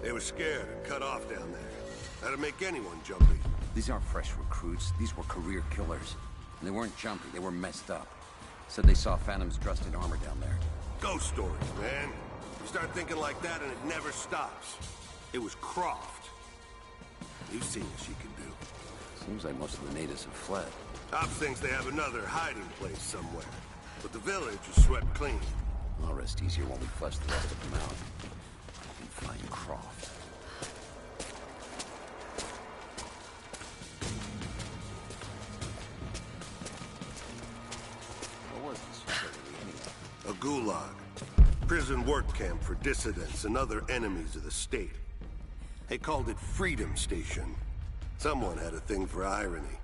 They were scared and cut off down there. That'd make anyone jumpy. These aren't fresh recruits. These were career killers. And they weren't jumpy, they were messed up. Said they saw phantoms dressed in armor down there. Ghost stories, man. You start thinking like that and it never stops. It was Croft. You've seen what she can do. Seems like most of the natives have fled. Ops thinks they have another hiding place somewhere. But the village is swept clean. I'll rest easier when we flush the rest of them out. And find Croft. What was this facility anyway? A gulag. Prison work camp for dissidents and other enemies of the state. They called it Freedom Station. Someone had a thing for irony.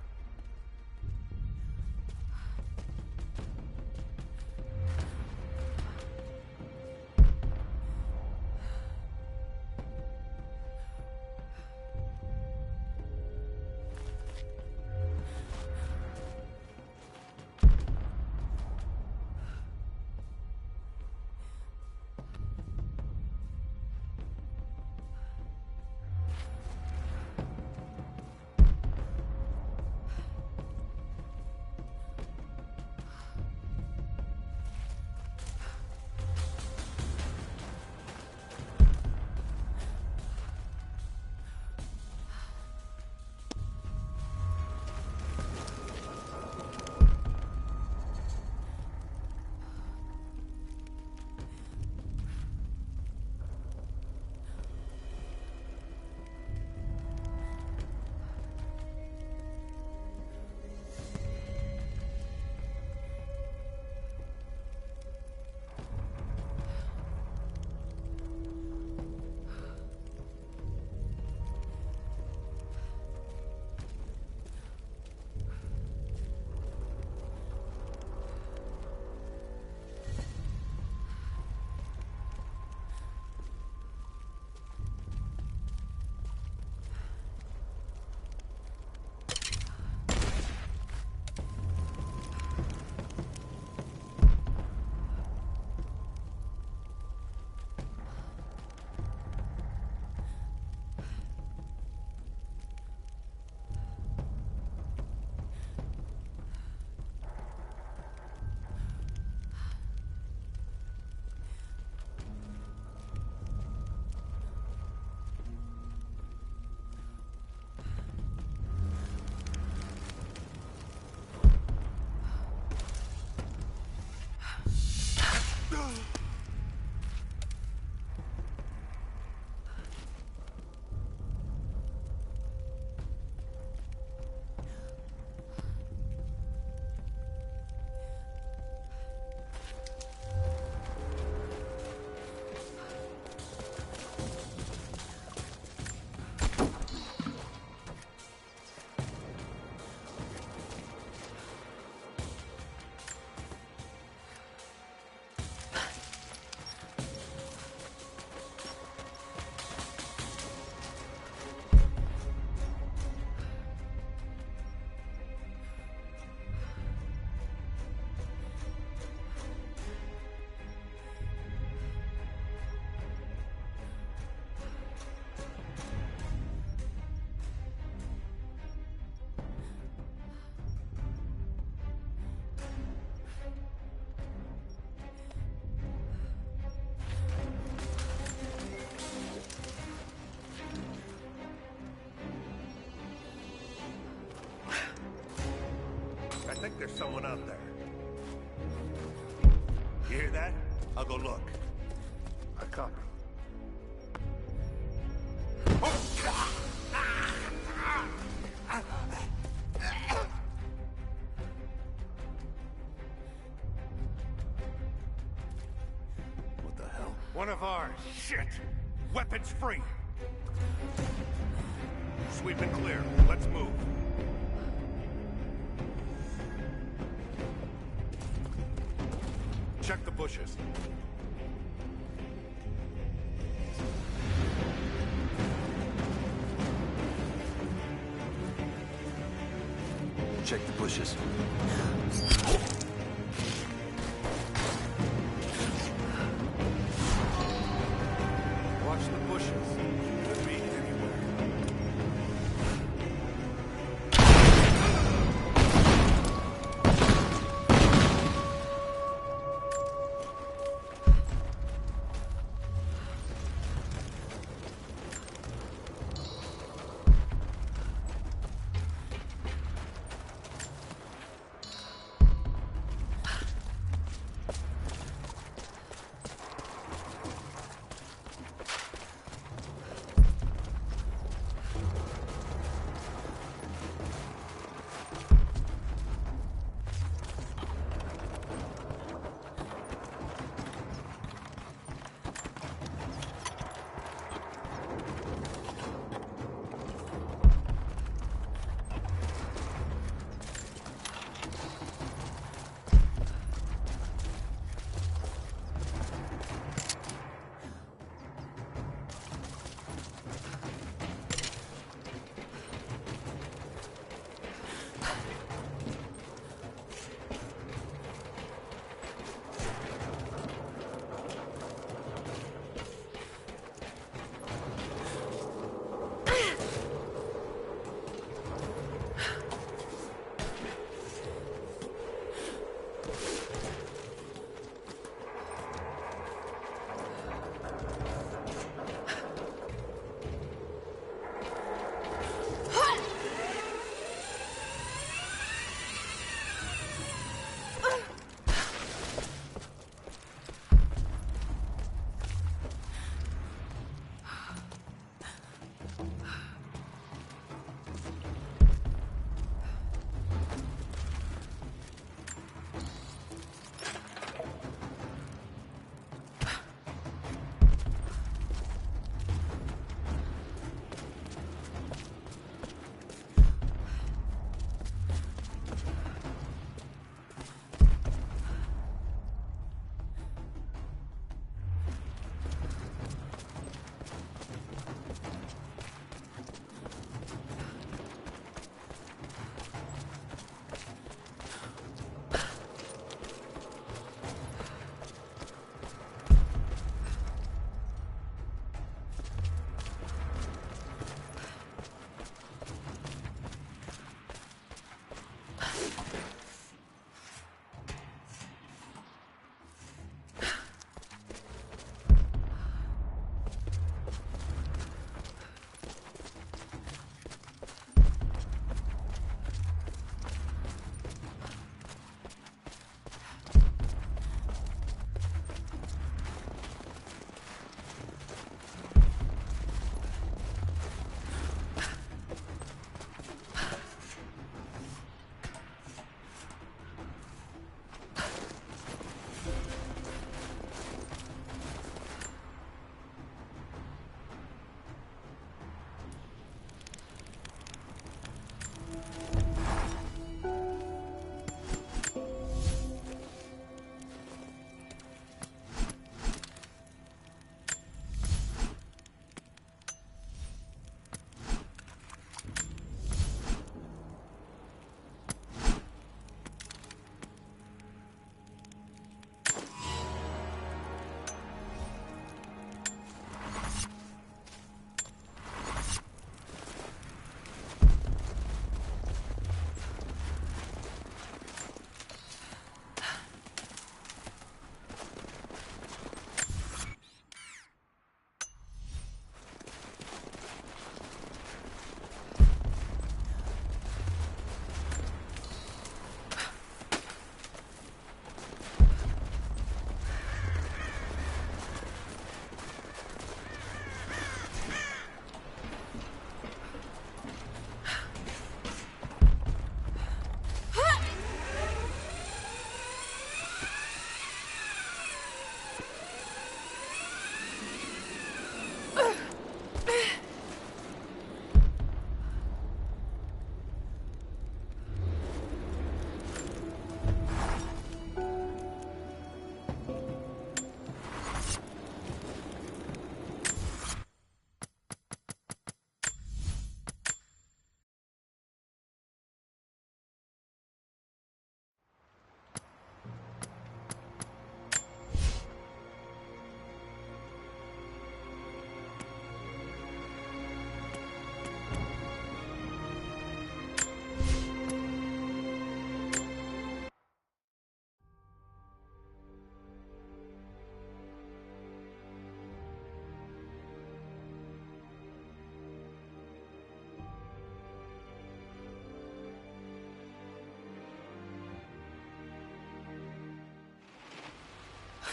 I think there's someone out there. You hear that? I'll go look. I copy. What the hell? One of ours. Shit! Weapons free! Sweep and clear. Let's move. Check the bushes. Check the bushes. Watch the bushes.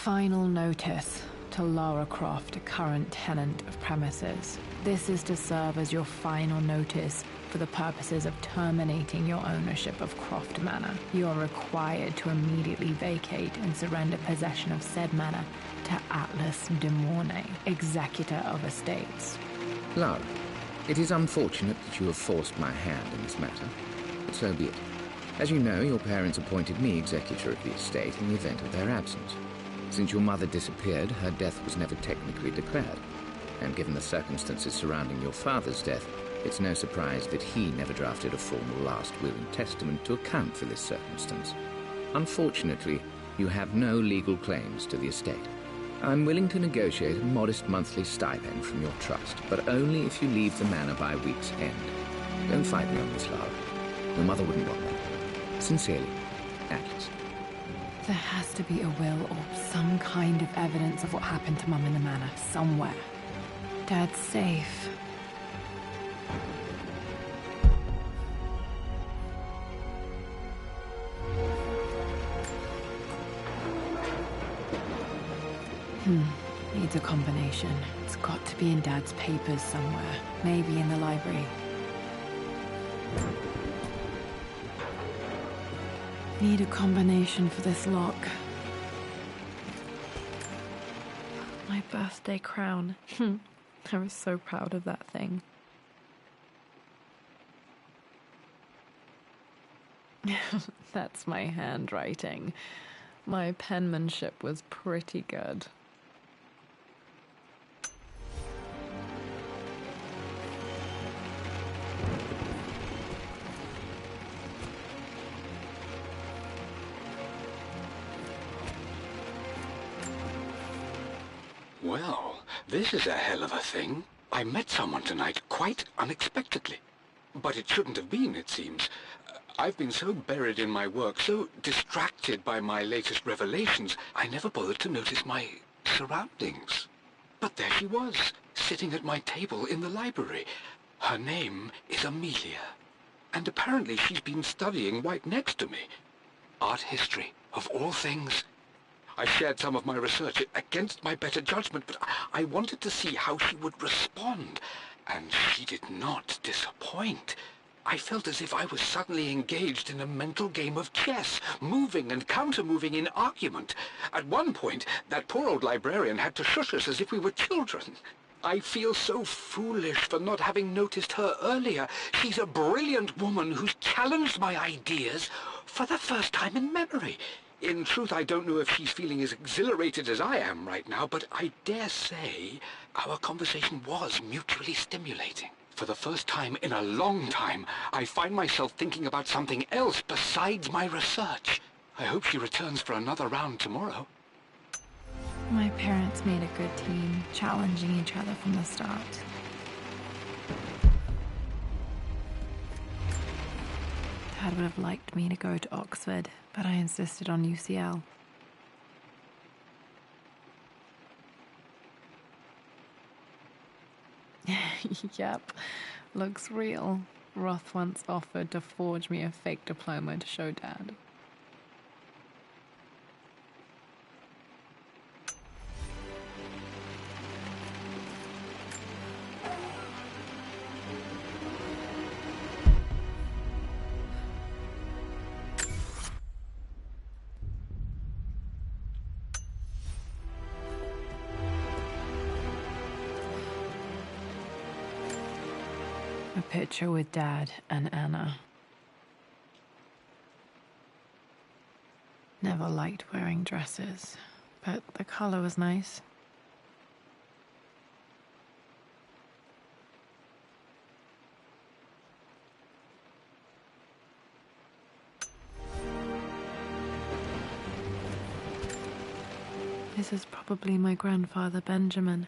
Final notice to Lara Croft, a current tenant of premises. This is to serve as your final notice for the purposes of terminating your ownership of Croft Manor. You are required to immediately vacate and surrender possession of said manor to Atlas de Mornay, executor of estates. Lara, it is unfortunate that you have forced my hand in this matter, but so be it. As you know, your parents appointed me executor of the estate in the event of their absence. Since your mother disappeared, her death was never technically declared. And given the circumstances surrounding your father's death, it's no surprise that he never drafted a formal last will and testament to account for this circumstance. Unfortunately, you have no legal claims to the estate. I'm willing to negotiate a modest monthly stipend from your trust, but only if you leave the manor by week's end. Don't fight me on this, Lara. Your mother wouldn't want that. Sincerely, Atlas. There has to be a will or some kind of evidence of what happened to Mum in the manor, somewhere. Dad's safe. Needs a combination. It's got to be in Dad's papers somewhere. Maybe in the library. Need a combination for this lock. My birthday crown. I was so proud of that thing. That's my handwriting. My penmanship was pretty good. Well, this is a hell of a thing. I met someone tonight quite unexpectedly. But it shouldn't have been, it seems. I've been so buried in my work, so distracted by my latest revelations, I never bothered to notice my surroundings. But there she was, sitting at my table in the library. Her name is Amelia. And apparently she's been studying right next to me. Art history, of all things. I shared some of my research against my better judgment, but I wanted to see how she would respond, and she did not disappoint. I felt as if I was suddenly engaged in a mental game of chess, moving and counter-moving in argument. At one point, that poor old librarian had to shush us as if we were children. I feel so foolish for not having noticed her earlier. She's a brilliant woman who's challenged my ideas for the first time in memory. In truth, I don't know if she's feeling as exhilarated as I am right now, but I dare say our conversation was mutually stimulating. For the first time in a long time, I find myself thinking about something else besides my research. I hope she returns for another round tomorrow. My parents made a good team, challenging each other from the start. Dad would have liked me to go to Oxford, but I insisted on UCL. Yep, looks real. Roth once offered to forge me a fake diploma to show Dad. A picture with Dad and Anna. Never liked wearing dresses, but the color was nice. This is probably my grandfather Benjamin.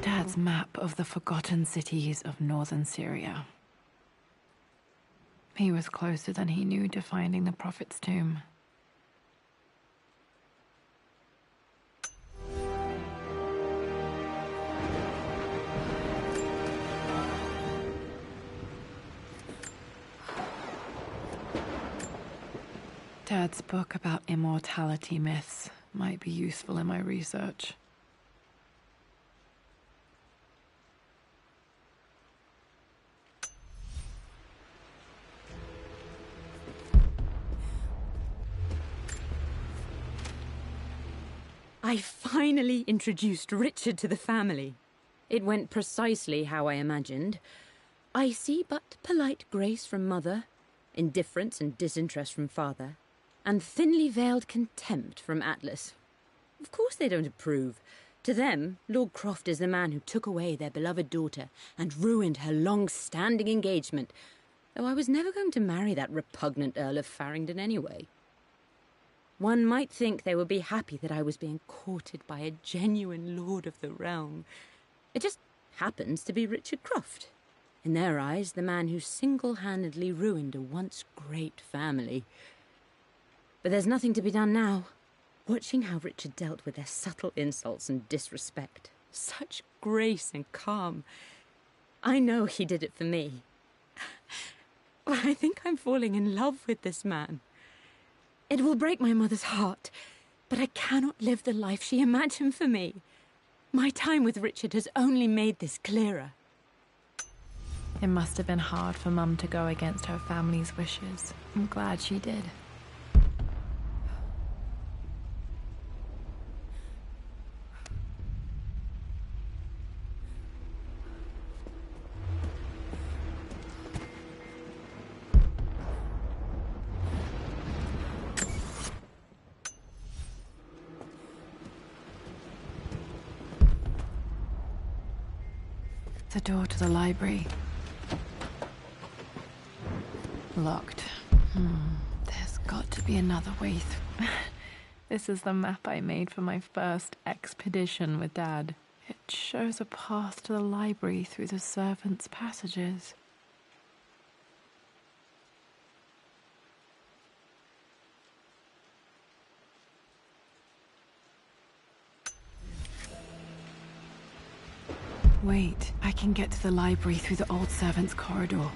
Dad's map of the forgotten cities of northern Syria. He was closer than he knew to finding the Prophet's tomb. Dad's book about immortality myths might be useful in my research. I finally introduced Richard to the family. It went precisely how I imagined. I see but polite grace from mother, indifference and disinterest from father, and thinly veiled contempt from Atlas. Of course they don't approve. To them, Lord Croft is the man who took away their beloved daughter and ruined her long-standing engagement, though I was never going to marry that repugnant Earl of Farringdon anyway. One might think they would be happy that I was being courted by a genuine lord of the realm. It just happens to be Richard Croft. In their eyes, the man who single-handedly ruined a once great family. But there's nothing to be done now. Watching how Richard dealt with their subtle insults and disrespect. Such grace and calm. I know he did it for me. I think I'm falling in love with this man. It will break my mother's heart, but I cannot live the life she imagined for me. My time with Richard has only made this clearer. It must have been hard for Mum to go against her family's wishes. I'm glad she did. The door to the library. Locked. There's got to be another way through. This is the map I made for my first expedition with Dad. It shows a path to the library through the servants' passages. Wait, I can get to the library through the old servants' corridor.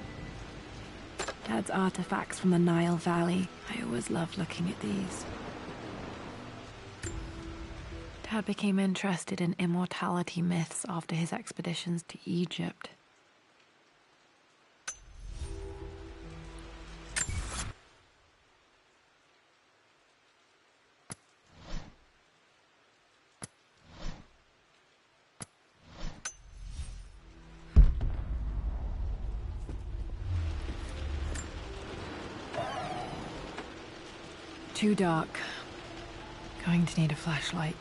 Dad's artifacts from the Nile Valley. I always loved looking at these. Dad became interested in immortality myths after his expeditions to Egypt. Too dark. Going to need a flashlight.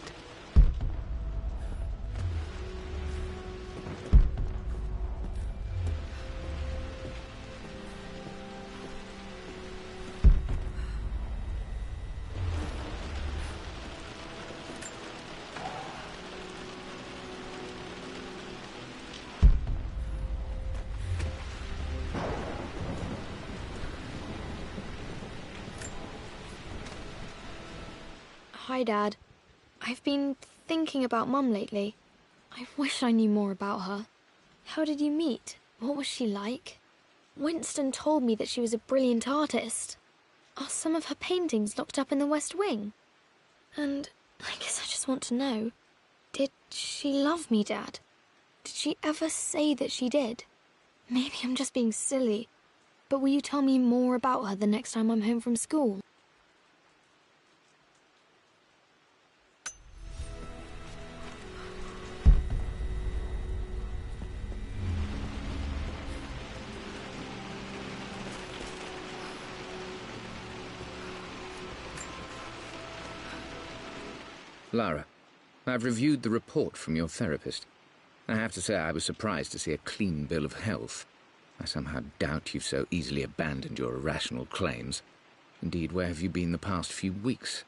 Hi, Dad. I've been thinking about Mum lately. I wish I knew more about her. How did you meet? What was she like? Winston told me that she was a brilliant artist. Are some of her paintings locked up in the West Wing? And I guess I just want to know, did she love me, Dad? Did she ever say that she did? Maybe I'm just being silly, but will you tell me more about her the next time I'm home from school? Lara, I've reviewed the report from your therapist. I have to say I was surprised to see a clean bill of health. I somehow doubt you've so easily abandoned your irrational claims. Indeed, where have you been the past few weeks?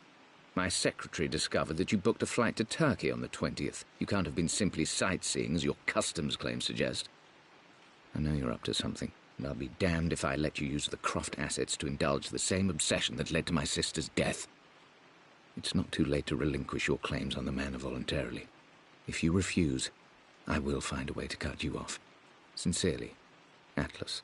My secretary discovered that you booked a flight to Turkey on the 20th. You can't have been simply sightseeing, as your customs claims suggest. I know you're up to something. and I'll be damned if I let you use the Croft assets to indulge the same obsession that led to my sister's death. It's not too late to relinquish your claims on the manor voluntarily. If you refuse, I will find a way to cut you off. Sincerely, Atlas.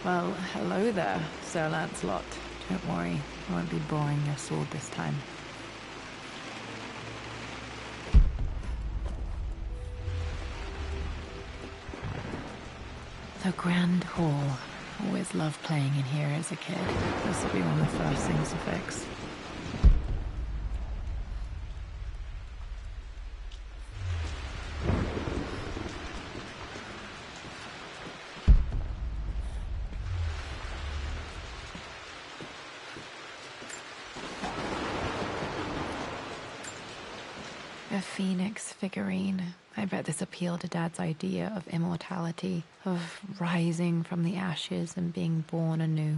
Well, hello there, Sir Lancelot. Don't worry, I won't be boring your sword this time. The Grand Hall. Always loved playing in here as a kid. This will be one of the first things to fix. A phoenix figurine. I bet this appealed to Dad's idea of immortality, of rising from the ashes and being born anew.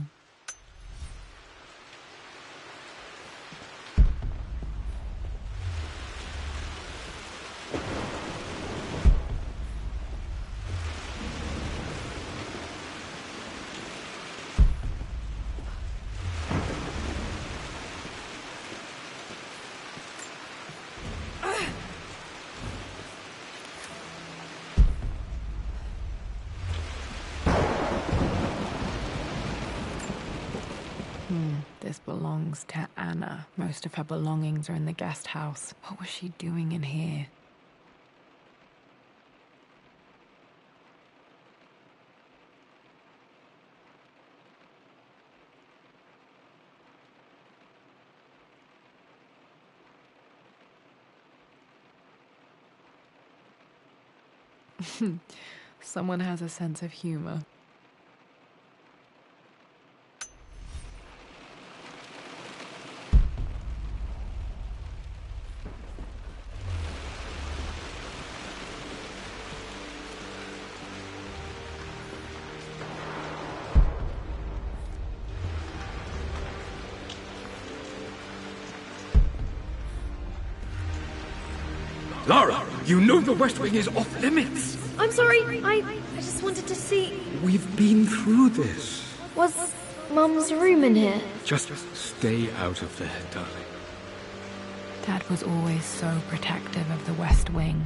This belongs to Anna. Most of her belongings are in the guest house. What was she doing in here? Someone has a sense of humor. Lara, you know the West Wing is off limits. I'm sorry, I just wanted to see... We've been through this. Was Mum's room in here? Just stay out of there, darling. Dad was always so protective of the West Wing.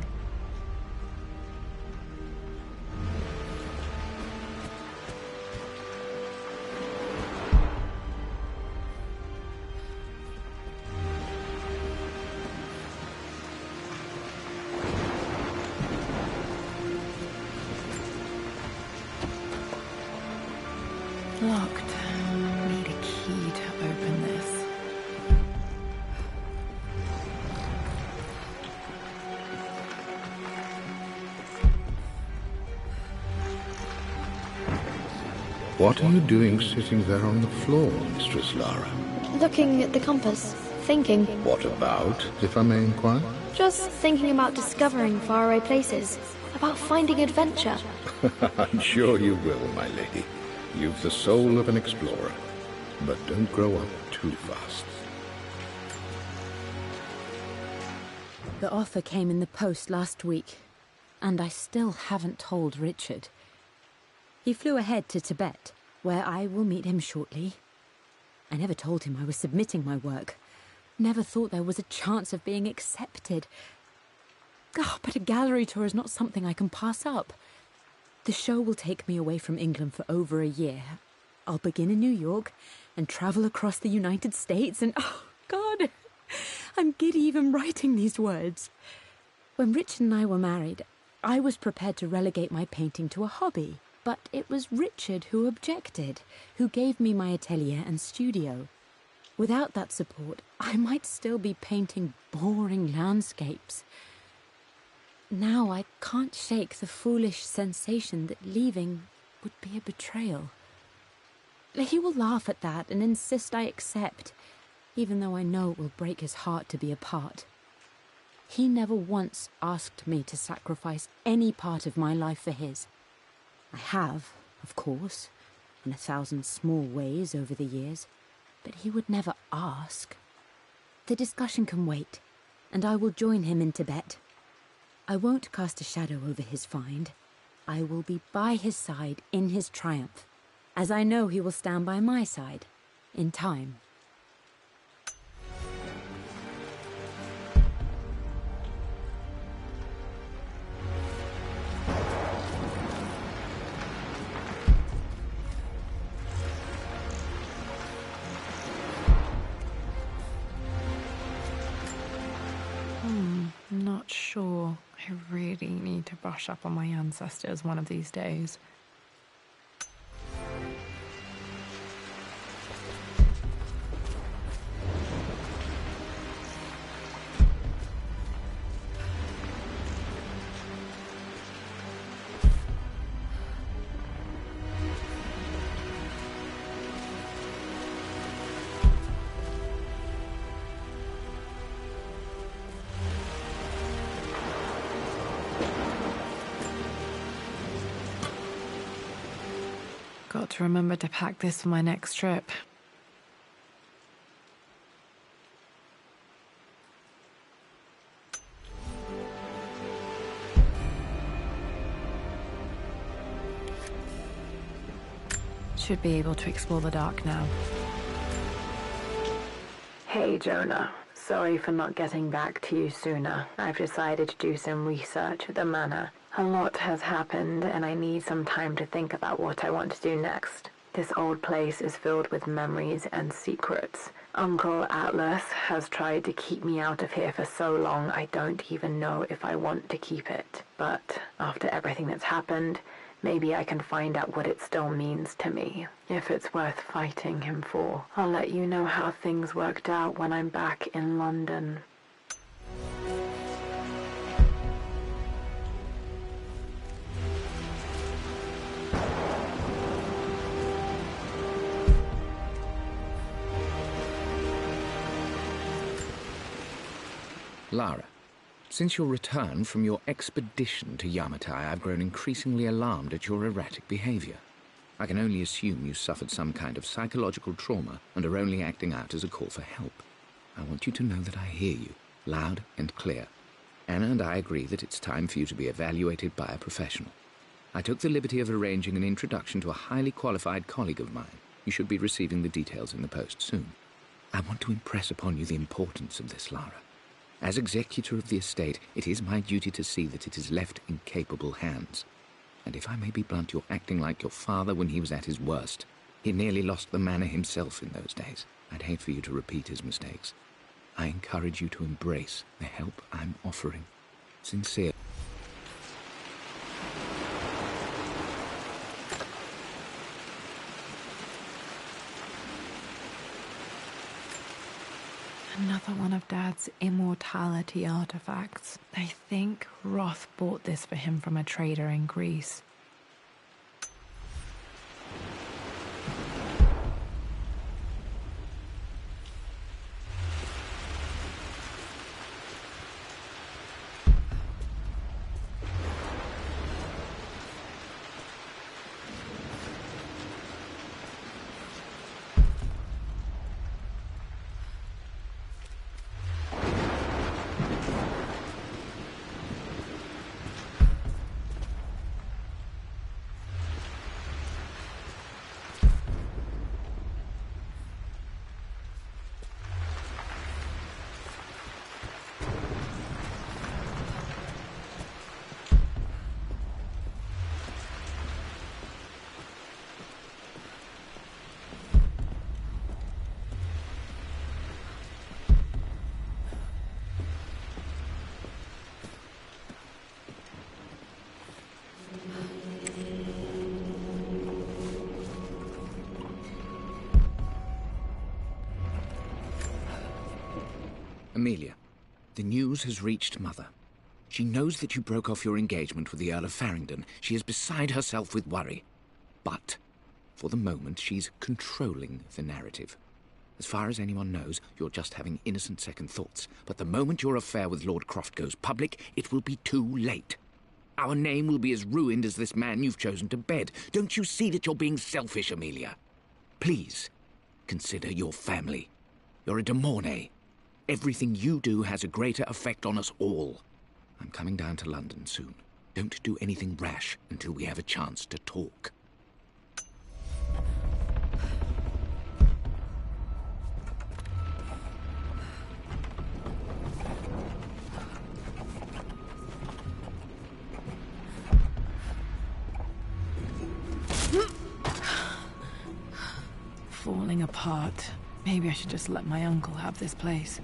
Locked. Need a key to open this. What are you doing sitting there on the floor, Mistress Lara? Looking at the compass. Thinking. What about, if I may inquire? Just thinking about discovering faraway places. About finding adventure. I'm sure you will, my lady. You've the soul of an explorer. But don't grow up too fast. The offer came in the post last week, and I still haven't told Richard. He flew ahead to Tibet, where I will meet him shortly. I never told him I was submitting my work. Never thought there was a chance of being accepted. Oh, but a gallery tour is not something I can pass up. The show will take me away from England for over a year. I'll begin in New York and travel across the United States and... oh, God, I'm giddy even writing these words. When Richard and I were married, I was prepared to relegate my painting to a hobby. But it was Richard who objected, who gave me my atelier and studio. Without that support, I might still be painting boring landscapes. Now I can't shake the foolish sensation that leaving would be a betrayal. He will laugh at that and insist I accept, even though I know it will break his heart to be apart. He never once asked me to sacrifice any part of my life for his. I have, of course, in 1,000 small ways over the years, but he would never ask. The discussion can wait, and I will join him in Tibet. I won't cast a shadow over his find. I will be by his side in his triumph, as I know he will stand by my side, in time. Not sure. I really need to brush up on my ancestors one of these days. Got to remember to pack this for my next trip. Should be able to explore the dark now. Hey, Jonah. Sorry for not getting back to you sooner. I've decided to do some research at the Manor. A lot has happened, and I need some time to think about what I want to do next. This old place is filled with memories and secrets. Uncle Atlas has tried to keep me out of here for so long, I don't even know if I want to keep it. But after everything that's happened, maybe I can find out what it still means to me. If it's worth fighting him for. I'll let you know how things worked out when I'm back in London. Lara, since your return from your expedition to Yamatai, I've grown increasingly alarmed at your erratic behavior. I can only assume you suffered some kind of psychological trauma and are only acting out as a call for help. I want you to know that I hear you, loud and clear. Anna and I agree that it's time for you to be evaluated by a professional. I took the liberty of arranging an introduction to a highly qualified colleague of mine. You should be receiving the details in the post soon. I want to impress upon you the importance of this, Lara. As executor of the estate, it is my duty to see that it is left in capable hands. And if I may be blunt, you're acting like your father when he was at his worst. He nearly lost the manor himself in those days. I'd hate for you to repeat his mistakes. I encourage you to embrace the help I'm offering. Sincerely. Another one of Dad's immortality artifacts. I think Roth bought this for him from a trader in Greece. Amelia, the news has reached Mother. She knows that you broke off your engagement with the Earl of Farringdon. She is beside herself with worry. But, for the moment, she's controlling the narrative. As far as anyone knows, you're just having innocent second thoughts. But the moment your affair with Lord Croft goes public, it will be too late. Our name will be as ruined as this man you've chosen to bed. Don't you see that you're being selfish, Amelia? Please, consider your family. You're a de Mornay. Everything you do has a greater effect on us all. I'm coming down to London soon. Don't do anything rash until we have a chance to talk. Falling apart. Maybe I should just let my uncle have this place.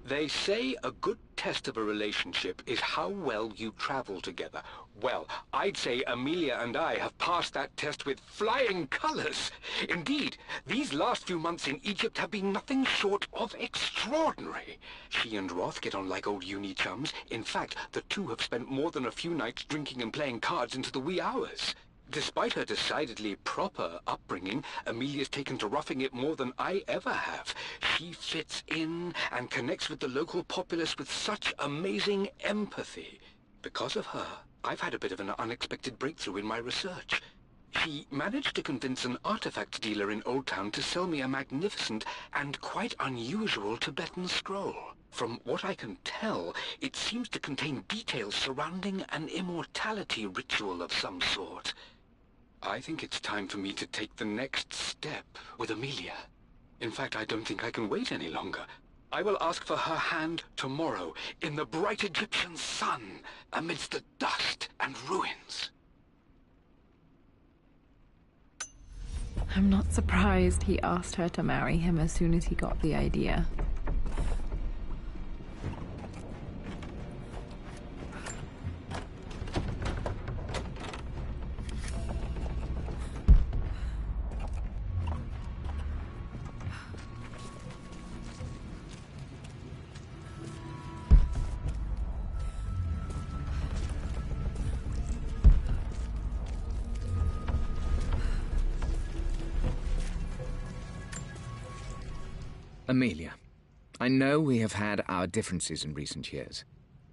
They say a good test of a relationship is how well you travel together. Well, I'd say Amelia and I have passed that test with flying colors. Indeed, these last few months in Egypt have been nothing short of extraordinary. She and Roth get on like old uni chums. In fact, the two have spent more than a few nights drinking and playing cards into the wee hours. Despite her decidedly proper upbringing, Amelia's taken to roughing it more than I ever have. She fits in and connects with the local populace with such amazing empathy. Because of her, I've had a bit of an unexpected breakthrough in my research. She managed to convince an artifact dealer in Old Town to sell me a magnificent and quite unusual Tibetan scroll. From what I can tell, it seems to contain details surrounding an immortality ritual of some sort. I think it's time for me to take the next step with Amelia. In fact, I don't think I can wait any longer. I will ask for her hand tomorrow in the bright Egyptian sun amidst the dust and ruins. I'm not surprised he asked her to marry him as soon as he got the idea. Amelia, I know we have had our differences in recent years.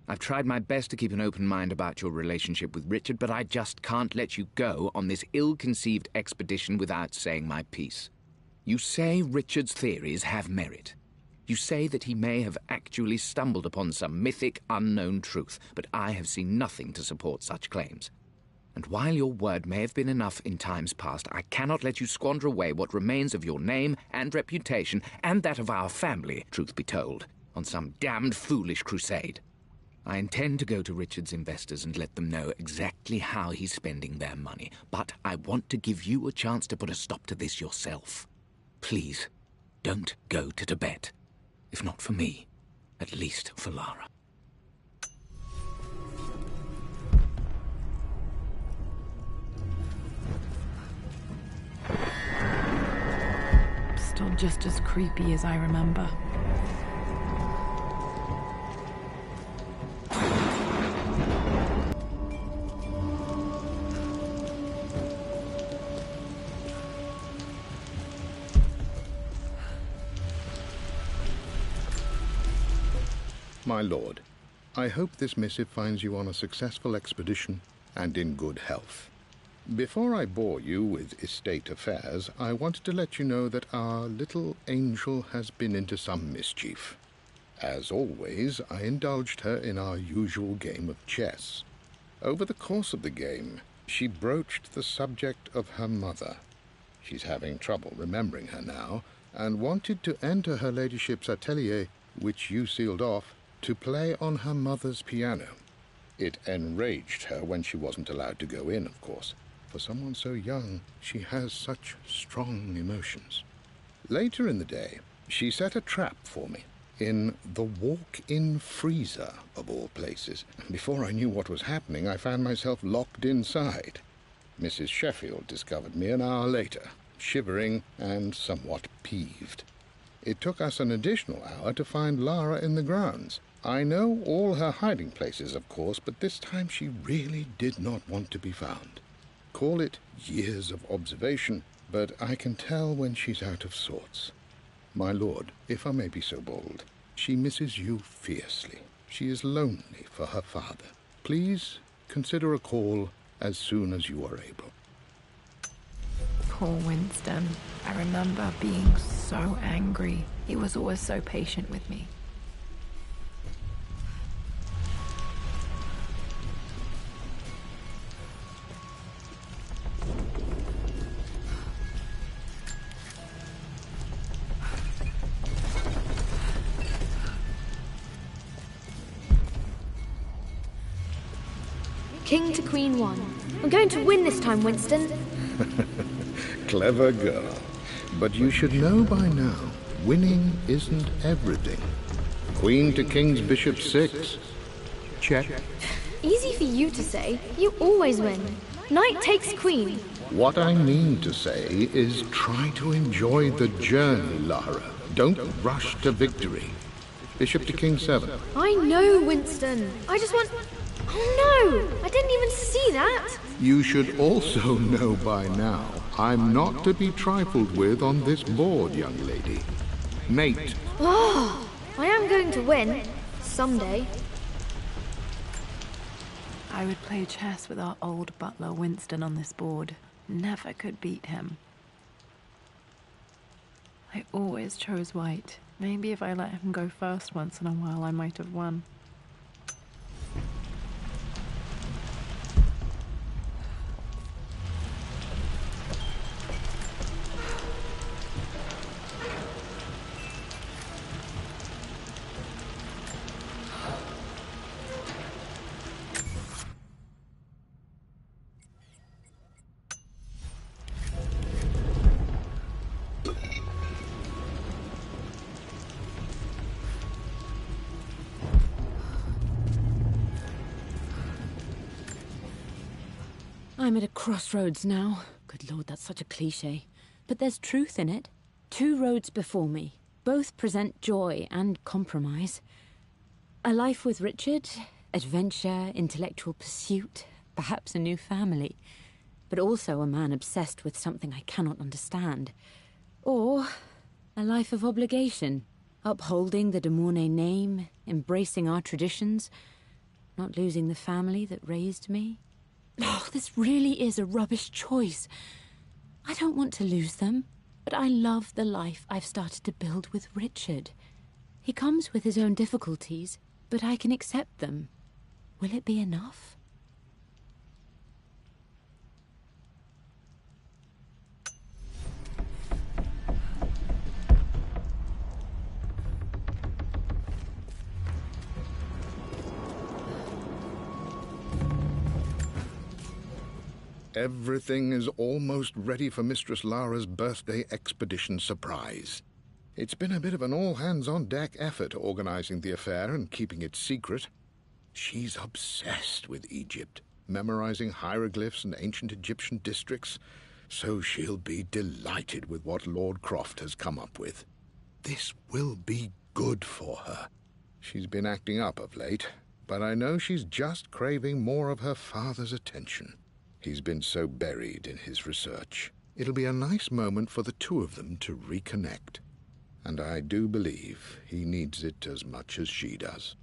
I've tried my best to keep an open mind about your relationship with Richard, but I just can't let you go on this ill-conceived expedition without saying my piece. You say Richard's theories have merit. You say that he may have actually stumbled upon some mythic, unknown truth, but I have seen nothing to support such claims. And while your word may have been enough in times past, I cannot let you squander away what remains of your name and reputation, and that of our family, truth be told, on some damned foolish crusade. I intend to go to Richard's investors and let them know exactly how he's spending their money, but I want to give you a chance to put a stop to this yourself. Please, don't go to Tibet. If not for me, at least for Lara. Still just as creepy as I remember. My lord, I hope this missive finds you on a successful expedition and in good health. Before I bore you with estate affairs, I wanted to let you know that our little angel has been into some mischief. As always, I indulged her in our usual game of chess. Over the course of the game, she broached the subject of her mother. She's having trouble remembering her now, and wanted to enter her ladyship's atelier, which you sealed off, to play on her mother's piano. It enraged her when she wasn't allowed to go in, of course. For someone so young, she has such strong emotions. Later in the day, she set a trap for me in the walk-in freezer, of all places. And before I knew what was happening, I found myself locked inside. Mrs. Sheffield discovered me an hour later, shivering and somewhat peeved. It took us an additional hour to find Lara in the grounds. I know all her hiding places, of course, but this time she really did not want to be found. Call it years of observation, but I can tell when she's out of sorts. My lord, if I may be so bold, she misses you fiercely. She is lonely for her father. Please consider a call as soon as you are able. Poor Winston. I remember being so angry. He was always so patient with me. King to Queen 1. I'm going to win this time, Winston. Clever girl. But you should know by now, winning isn't everything. Queen to King's Bishop 6. Check. Easy for you to say. You always win. Knight takes Queen. What I mean to say is try to enjoy the journey, Lara. Don't rush to victory. Bishop to King 7. I know, Winston. I just want... Oh no! I didn't even see that! You should also know by now, I'm not to be trifled with on this board, young lady. Mate. Oh, I am going to win. Someday. I would play chess with our old butler Winston on this board. Never could beat him. I always chose white. Maybe if I let him go first once in a while, I might have won. I'm at a crossroads now. Good Lord, that's such a cliché. But there's truth in it. 2 roads before me. Both present joy and compromise. A life with Richard, adventure, intellectual pursuit, perhaps a new family. But also a man obsessed with something I cannot understand. Or a life of obligation, upholding the de Mornay name, embracing our traditions, not losing the family that raised me. Oh, this really is a rubbish choice. I don't want to lose them, but I love the life I've started to build with Richard. He comes with his own difficulties, but I can accept them. Will it be enough? Everything is almost ready for Mistress Lara's birthday expedition surprise. It's been a bit of an all-hands-on-deck effort organizing the affair and keeping it secret. She's obsessed with Egypt, memorizing hieroglyphs and ancient Egyptian districts, so she'll be delighted with what Lord Croft has come up with. This will be good for her. She's been acting up of late, but I know she's just craving more of her father's attention. He's been so buried in his research. It'll be a nice moment for the 2 of them to reconnect. And I do believe he needs it as much as she does.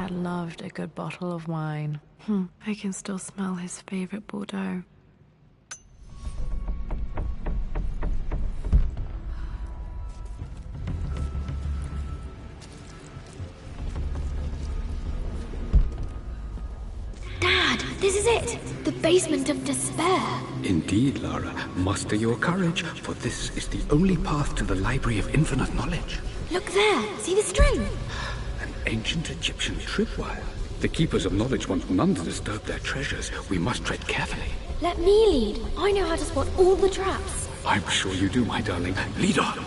Dad loved a good bottle of wine. I can still smell his favorite Bordeaux. Dad, this is it! The basement of despair! Indeed, Lara. Muster your courage, for this is the only path to the Library of Infinite Knowledge. Look there! See the string? An ancient Egyptian tripwire. The Keepers of Knowledge want none to disturb their treasures. We must tread carefully. Let me lead. I know how to spot all the traps. I'm sure you do, my darling. Lead on.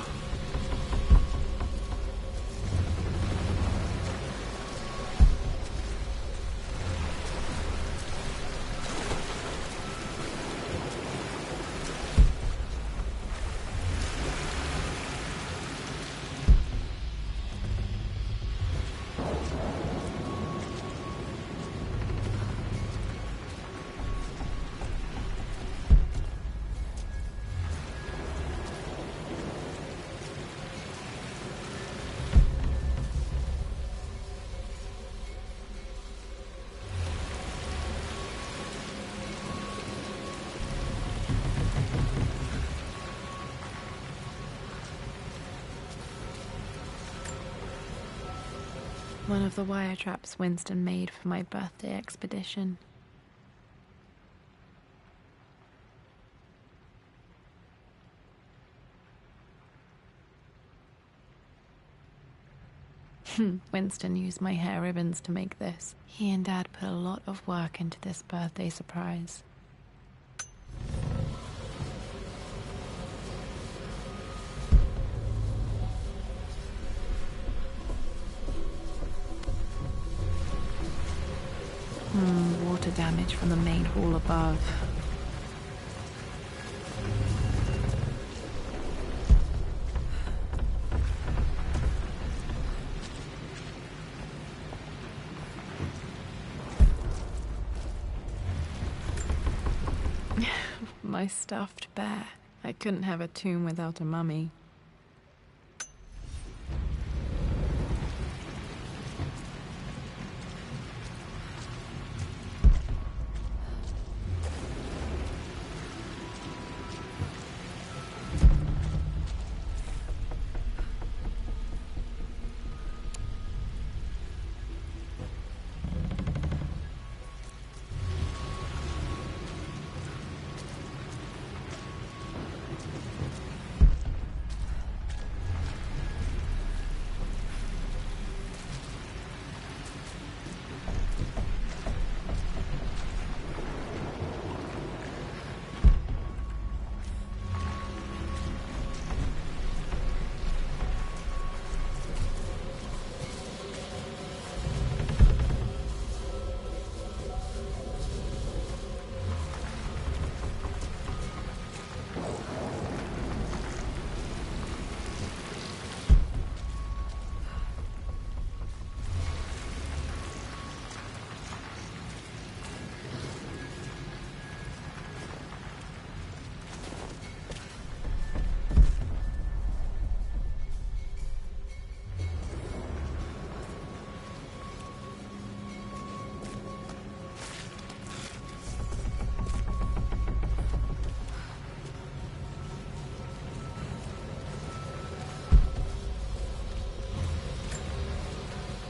One of the wire traps Winston made for my birthday expedition. Winston used my hair ribbons to make this. He and Dad put a lot of work into this birthday surprise. Water damage from the main hall above. My stuffed bear. I couldn't have a tomb without a mummy.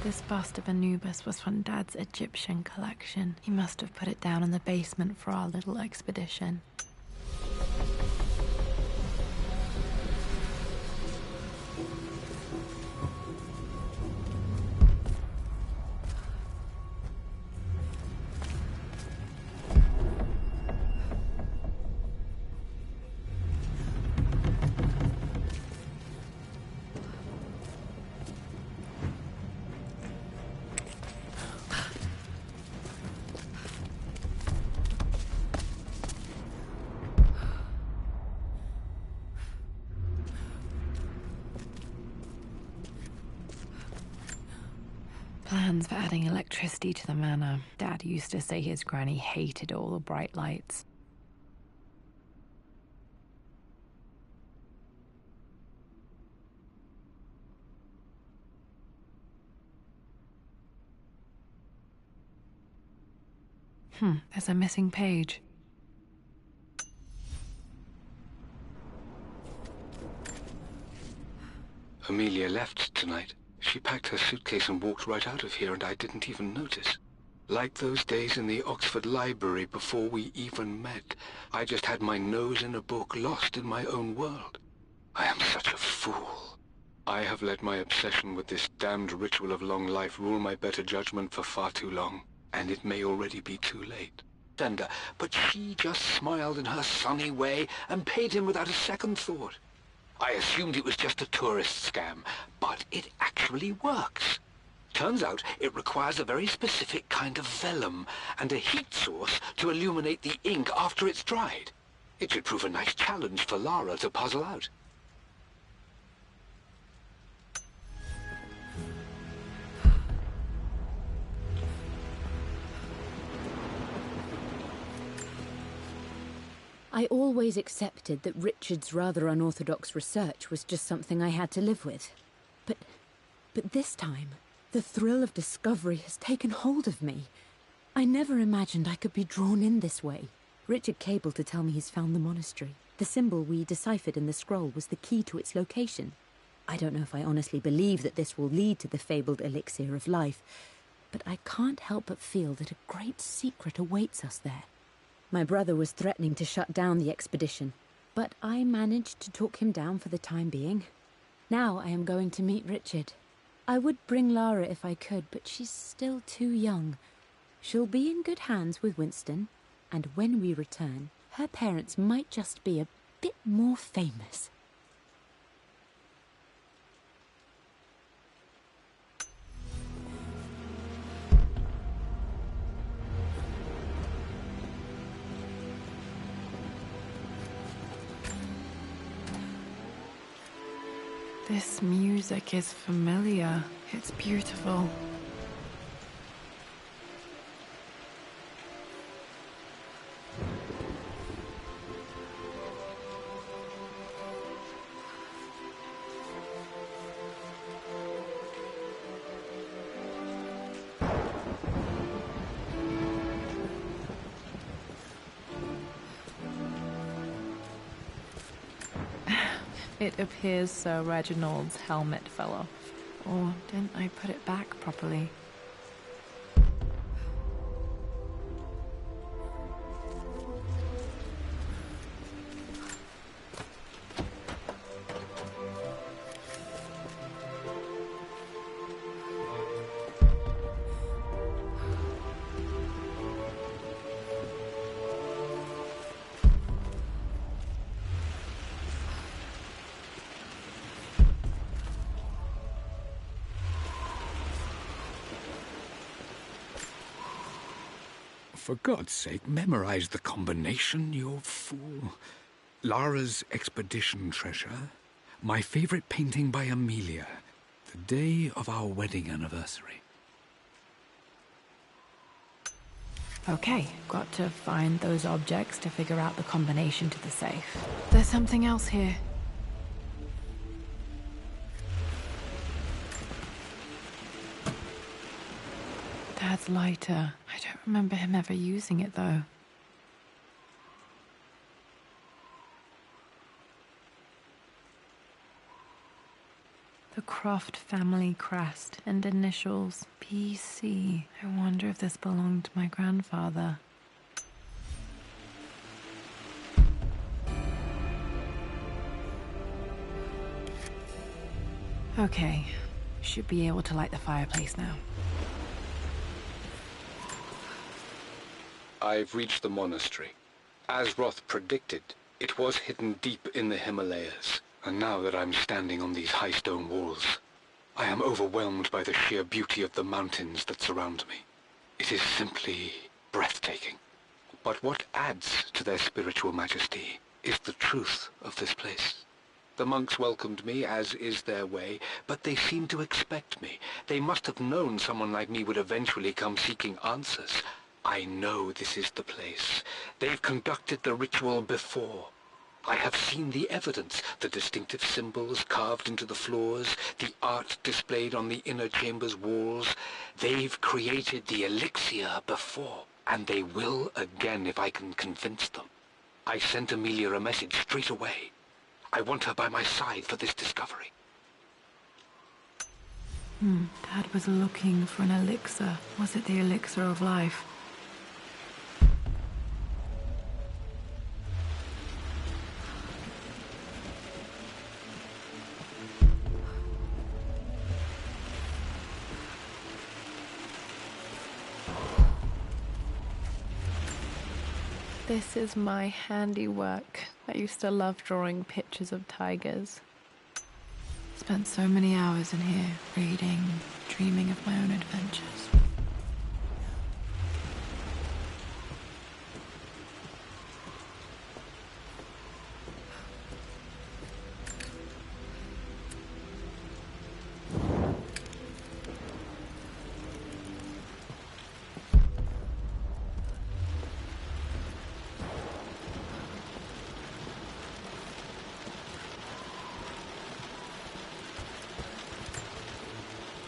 This bust of Anubis was from Dad's Egyptian collection. He must have put it down in the basement for our little expedition. Plans for adding electricity to the manor. Dad used to say his granny hated all the bright lights. There's a missing page. Amelia left tonight. She packed her suitcase and walked right out of here, and I didn't even notice. Like those days in the Oxford Library before we even met, I just had my nose in a book, lost in my own world. I am such a fool. I have let my obsession with this damned ritual of long life rule my better judgment for far too long, and it may already be too late. Tender, but she just smiled in her sunny way and paid him without a second thought. I assumed it was just a tourist scam, but it actually works. Turns out it requires a very specific kind of vellum and a heat source to illuminate the ink after it's dried. It should prove a nice challenge for Lara to puzzle out. I always accepted that Richard's rather unorthodox research was just something I had to live with. But this time, the thrill of discovery has taken hold of me. I never imagined I could be drawn in this way. Richard cabled to tell me he's found the monastery. The symbol we deciphered in the scroll was the key to its location. I don't know if I honestly believe that this will lead to the fabled elixir of life, but I can't help but feel that a great secret awaits us there. My brother was threatening to shut down the expedition, but I managed to talk him down for the time being. Now I am going to meet Richard. I would bring Lara if I could, but she's still too young. She'll be in good hands with Winston, and when we return, her parents might just be a bit more famous. This music is familiar. It's beautiful. It appears Sir Reginald's helmet fell off. Or didn't I put it back properly? For God's sake, memorize the combination, you fool. Lara's expedition treasure, my favorite painting by Amelia, the day of our wedding anniversary. Okay, got to find those objects to figure out the combination to the safe. There's something else here. Dad's lighter. I don't remember him ever using it, though. The Croft family crest and initials PC. I wonder if this belonged to my grandfather. Okay, should be able to light the fireplace now. I've reached the monastery. As Roth predicted, it was hidden deep in the Himalayas. And now that I'm standing on these high stone walls, I am overwhelmed by the sheer beauty of the mountains that surround me. It is simply breathtaking. But what adds to their spiritual majesty is the truth of this place. The monks welcomed me, as is their way, but they seemed to expect me. They must have known someone like me would eventually come seeking answers. I know this is the place. They've conducted the ritual before. I have seen the evidence, the distinctive symbols carved into the floors, the art displayed on the inner chamber's walls. They've created the elixir before. And they will again if I can convince them. I sent Amelia a message straight away. I want her by my side for this discovery. Dad was looking for an elixir. Was it the elixir of life? This is my handiwork. I used to love drawing pictures of tigers. Spent so many hours in here, reading, dreaming of my own adventures.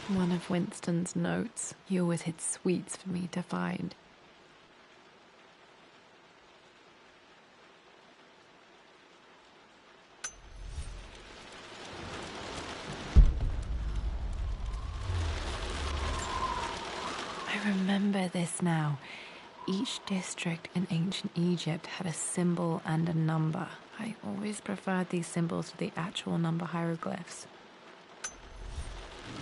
One of Winston's notes. He always hid sweets for me to find. I remember this now. Each district in ancient Egypt had a symbol and a number. I always preferred these symbols to the actual number hieroglyphs.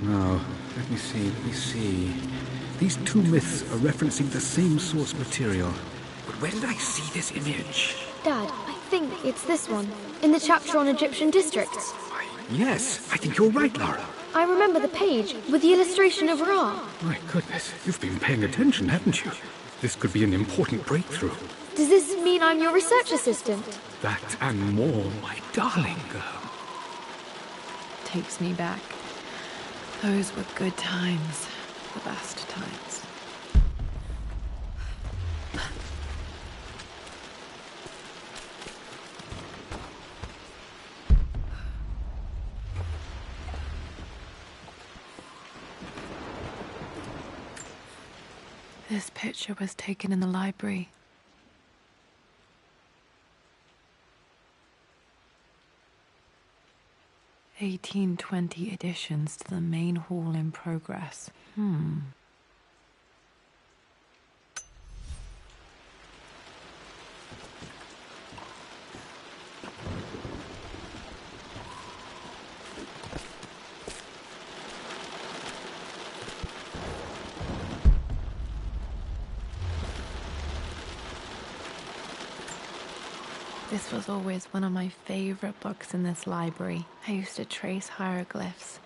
Now, let me see. These two myths are referencing the same source material. But where did I see this image? Dad, I think it's this one, in the chapter on Egyptian districts. Yes, I think you're right, Lara. I remember the page with the illustration of Ra. My goodness, you've been paying attention, haven't you? This could be an important breakthrough. Does this mean I'm your research assistant? That and more, my darling girl. Takes me back. Those were good times. The best times. This picture was taken in the library. $1820 additions to the main hall in progress. This was always one of my favorite books in this library. I used to trace hieroglyphs.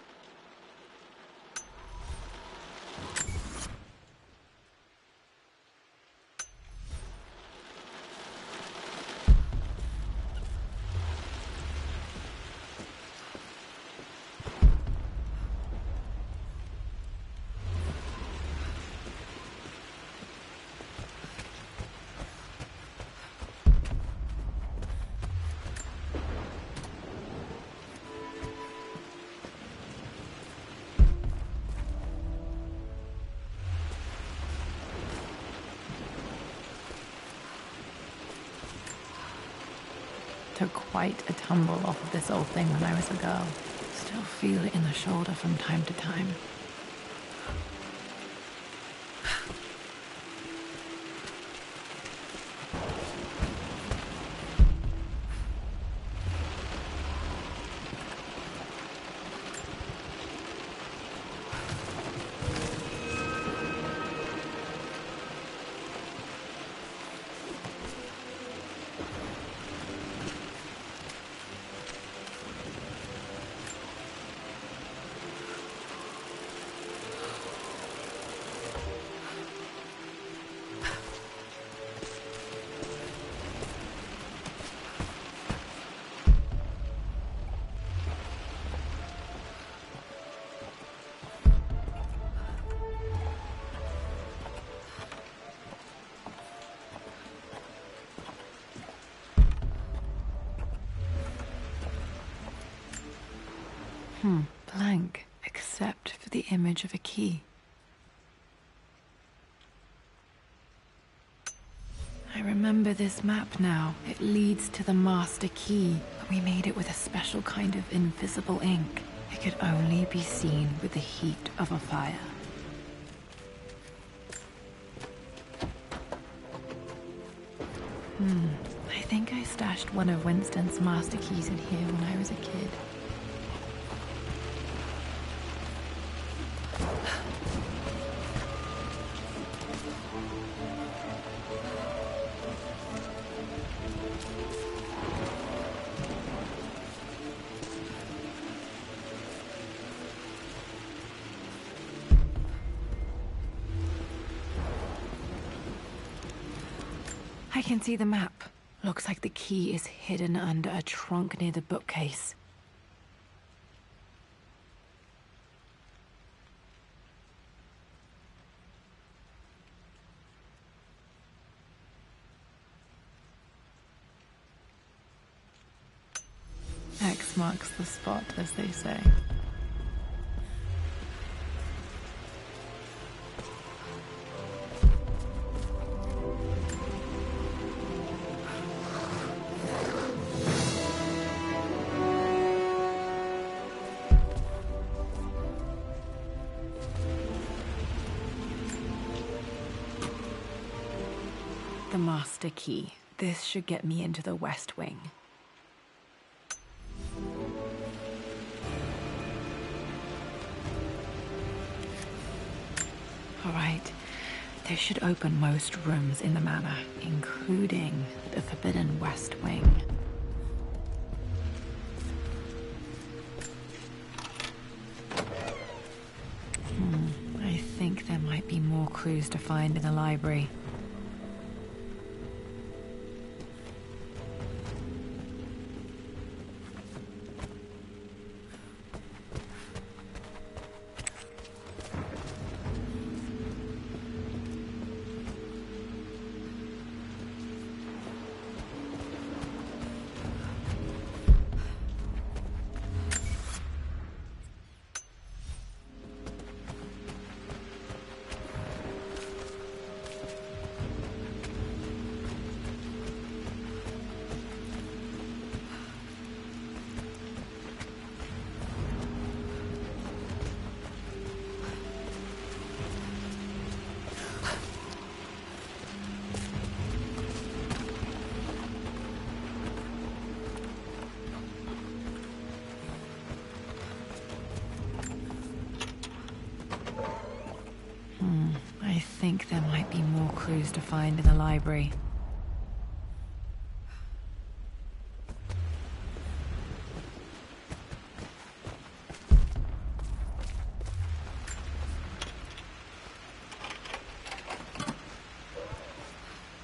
Took quite a tumble off of this old thing when I was a girl. Still feel it in the shoulder from time to time. Blank, except for the image of a key. this map now. It leads to the master key, but we made it with a special kind of invisible ink. It could only be seen with the heat of a fire. I think I stashed one of Winston's master keys in here when I was a kid. I can see the map. Looks like the key is hidden under a trunk near the bookcase. X marks the spot, as they say. The master key. This should get me into the West Wing. All right. This should open most rooms in the manor, including the forbidden West Wing. I think there might be more clues to find in the library. I think there might be more clues to find in the library.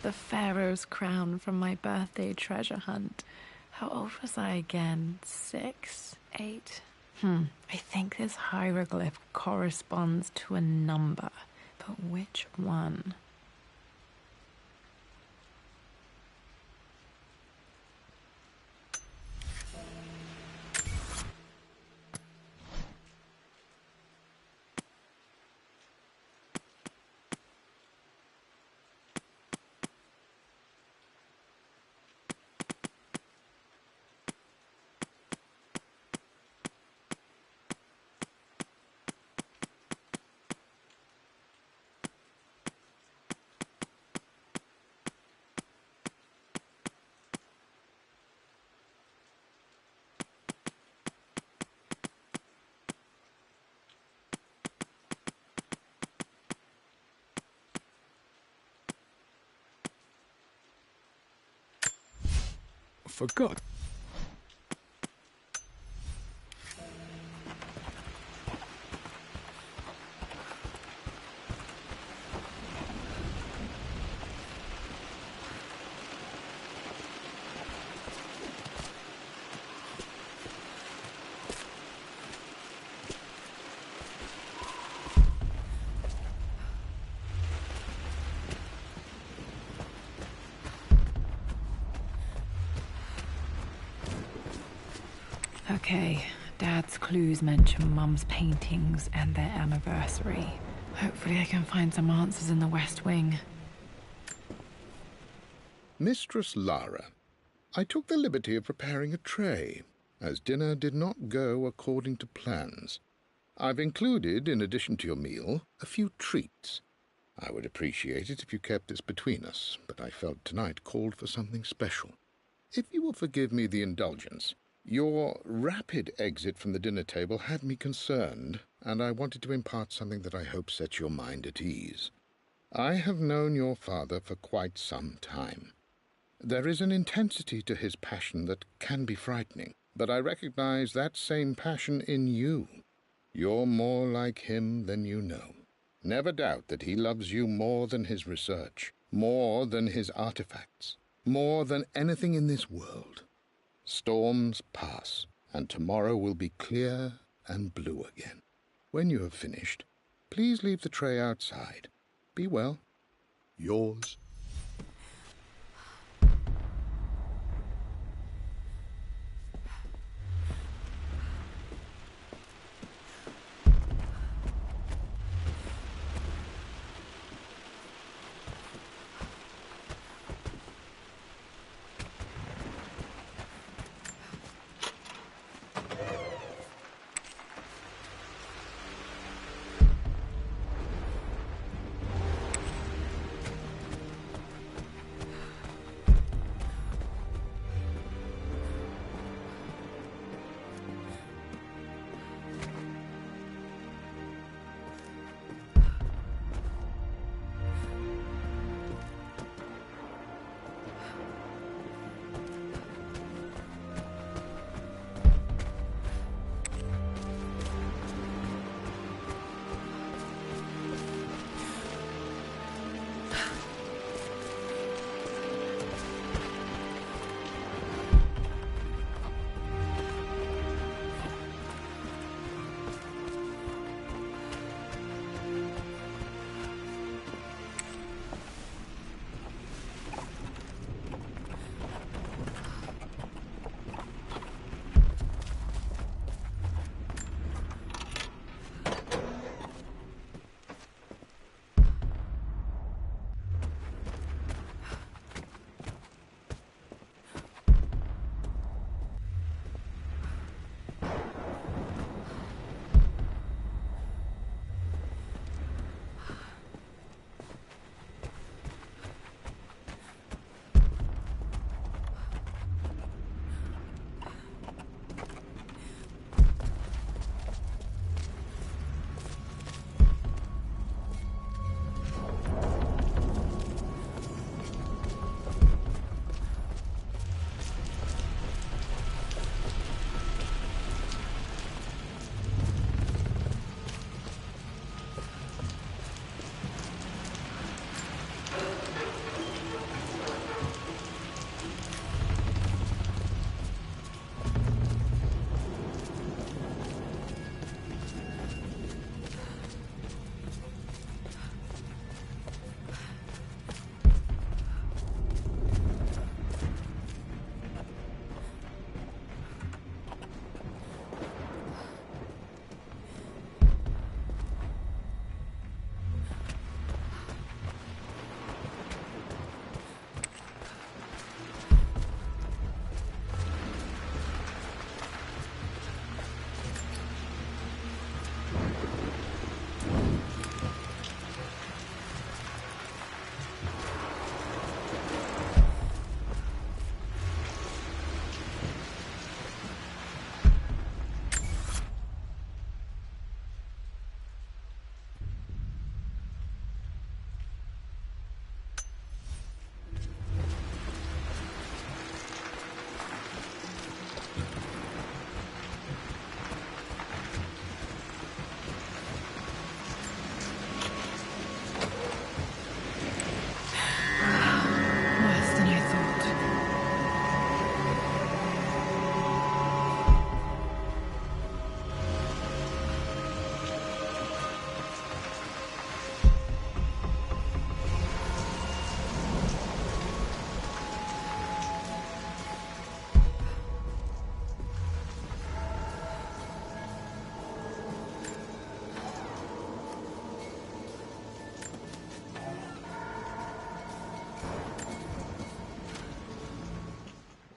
The Pharaoh's crown from my birthday treasure hunt. How old was I again? 6? 8? I think this hieroglyph corresponds to a number. But which one? Forgot. Okay, Dad's clues mention Mum's paintings and their anniversary. Hopefully I can find some answers in the West Wing. Mistress Lara, I took the liberty of preparing a tray, as dinner did not go according to plans. I've included, in addition to your meal, a few treats. I would appreciate it if you kept this between us, but I felt tonight called for something special. If you will forgive me the indulgence, your rapid exit from the dinner table had me concerned, and I wanted to impart something that I hope sets your mind at ease. I have known your father for quite some time. There is an intensity to his passion that can be frightening, but I recognize that same passion in you. You're more like him than you know. Never doubt that he loves you more than his research, more than his artifacts, more than anything in this world. Storms pass, and tomorrow will be clear and blue again. When you have finished, please leave the tray outside. Be well. Yours.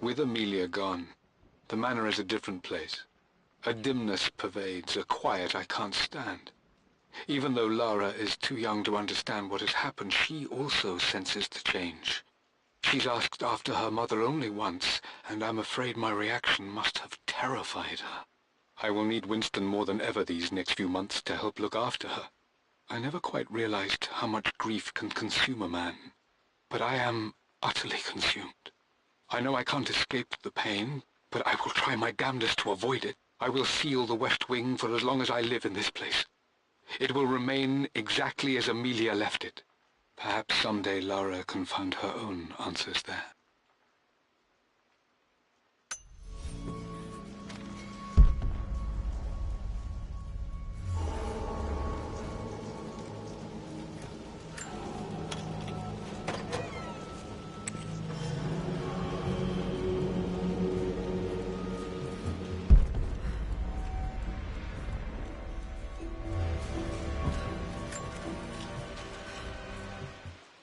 With Amelia gone, the manor is a different place. A dimness pervades, a quiet I can't stand. Even though Lara is too young to understand what has happened, she also senses the change. She's asked after her mother only once, and I'm afraid my reaction must have terrified her. I will need Winston more than ever these next few months to help look after her. I never quite realized how much grief can consume a man, but I am utterly consumed. I know I can't escape the pain, but I will try my damnedest to avoid it. I will seal the West Wing for as long as I live in this place. It will remain exactly as Amelia left it. Perhaps someday Lara can find her own answers there.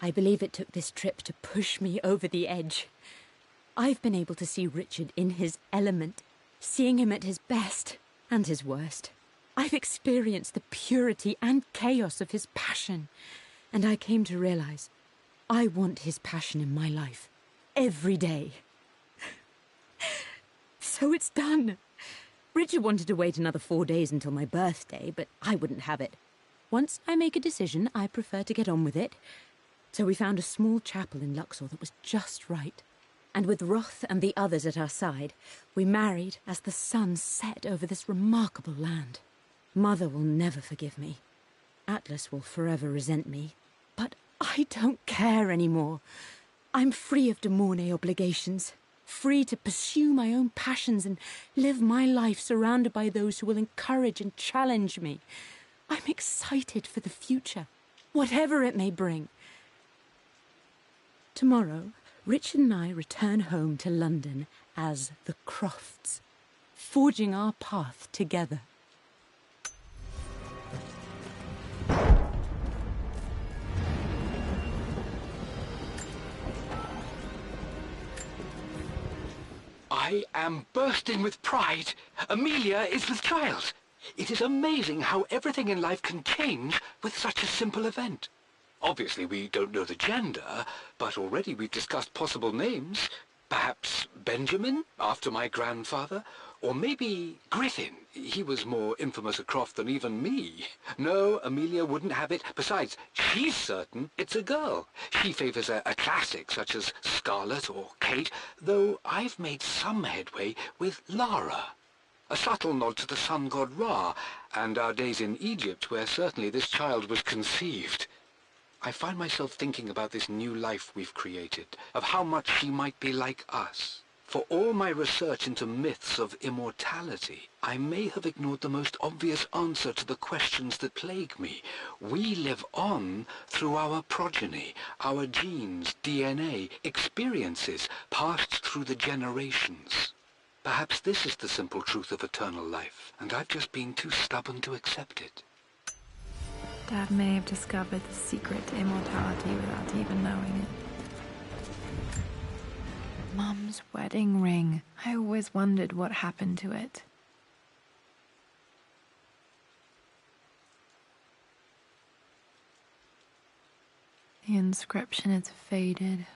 I believe it took this trip to push me over the edge. I've been able to see Richard in his element, seeing him at his best and his worst. I've experienced the purity and chaos of his passion, and I came to realize I want his passion in my life every day. So it's done. Richard wanted to wait another 4 days until my birthday, but I wouldn't have it. Once I make a decision, I prefer to get on with it. So we found a small chapel in Luxor that was just right. And with Roth and the others at our side, we married as the sun set over this remarkable land. Mother will never forgive me. Atlas will forever resent me. But I don't care anymore. I'm free of de Mornay obligations, free to pursue my own passions and live my life surrounded by those who will encourage and challenge me. I'm excited for the future, whatever it may bring. Tomorrow, Richard and I return home to London as the Crofts, forging our path together. I am bursting with pride. Amelia is with child. It is amazing how everything in life can change with such a simple event. Obviously, we don't know the gender, but already we've discussed possible names. Perhaps Benjamin, after my grandfather, or maybe Griffin. He was more infamous at Croft than even me. No, Amelia wouldn't have it. Besides, she's certain it's a girl. She favors a classic such as Scarlet or Kate, though I've made some headway with Lara. A subtle nod to the sun god Ra, and our days in Egypt, where certainly this child was conceived. I find myself thinking about this new life we've created, of how much she might be like us. For all my research into myths of immortality, I may have ignored the most obvious answer to the questions that plague me. We live on through our progeny, our genes, DNA, experiences passed through the generations. Perhaps this is the simple truth of eternal life, and I've just been too stubborn to accept it. Dad may have discovered the secret to immortality without even knowing it. Mum's wedding ring. I always wondered what happened to it. The inscription is faded.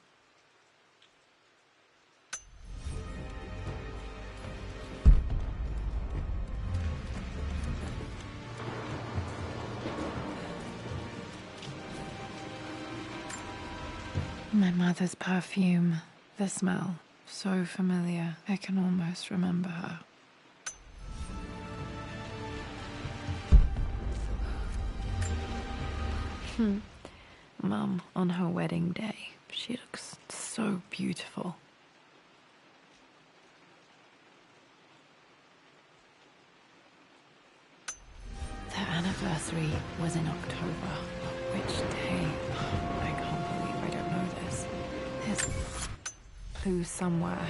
My mother's perfume. The smell. So familiar. I can almost remember her. Mum, on her wedding day, she looks so beautiful. Their anniversary was in October. Which day? I can't believe I don't know this. There's a clue somewhere.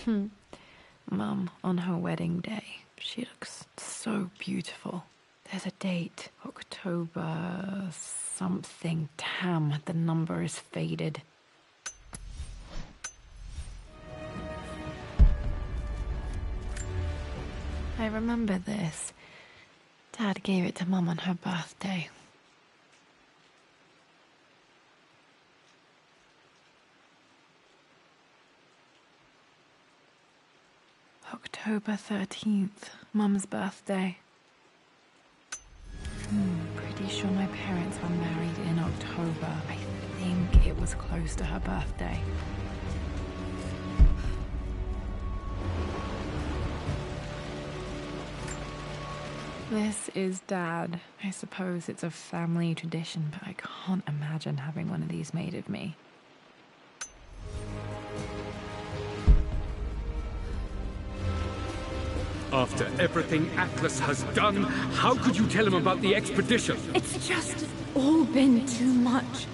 Mum, on her wedding day, she looks so beautiful. There's a date, October something. Damn, the number is faded. I remember this. Dad gave it to Mum on her birthday. October 13th, Mum's birthday. Pretty sure my parents were married in October. I think it was close to her birthday. This is Dad. I suppose it's a family tradition, but I can't imagine having one of these made of me. After everything Atlas has done, how could you tell him about the expedition? It's just all been too much.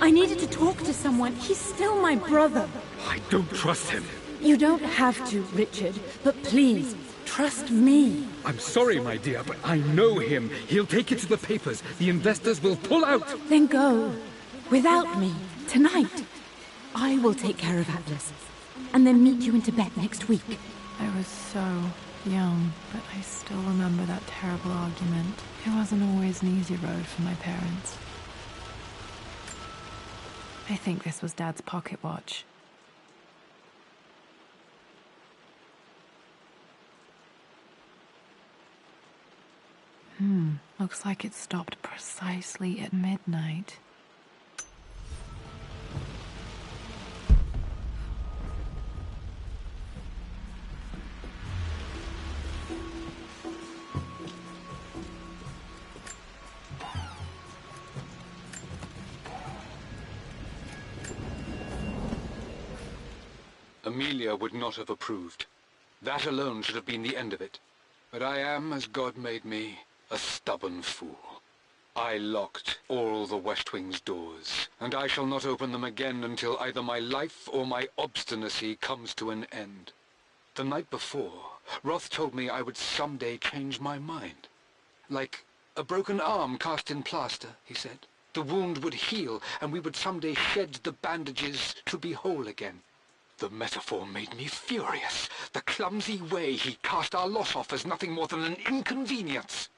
I needed to talk to someone. He's still my brother. I don't trust him. You don't have to, Richard, but please, trust me. I'm sorry, my dear, but I know him. He'll take it to the papers. The investors will pull out. Then go. Without me. Tonight. I will take care of Atlas. And then meet you in Tibet next week. I was so young, but I still remember that terrible argument. It wasn't always an easy road for my parents. I think this was Dad's pocket watch. Looks like it stopped precisely at midnight. Amelia would not have approved. That alone should have been the end of it. But I am, as God made me, a stubborn fool. I locked all the West Wing's doors, and I shall not open them again until either my life or my obstinacy comes to an end. The night before, Roth told me I would someday change my mind. Like a broken arm cast in plaster, he said. The wound would heal, and we would someday shed the bandages to be whole again. The metaphor made me furious. The clumsy way he cast our loss off as nothing more than an inconvenience.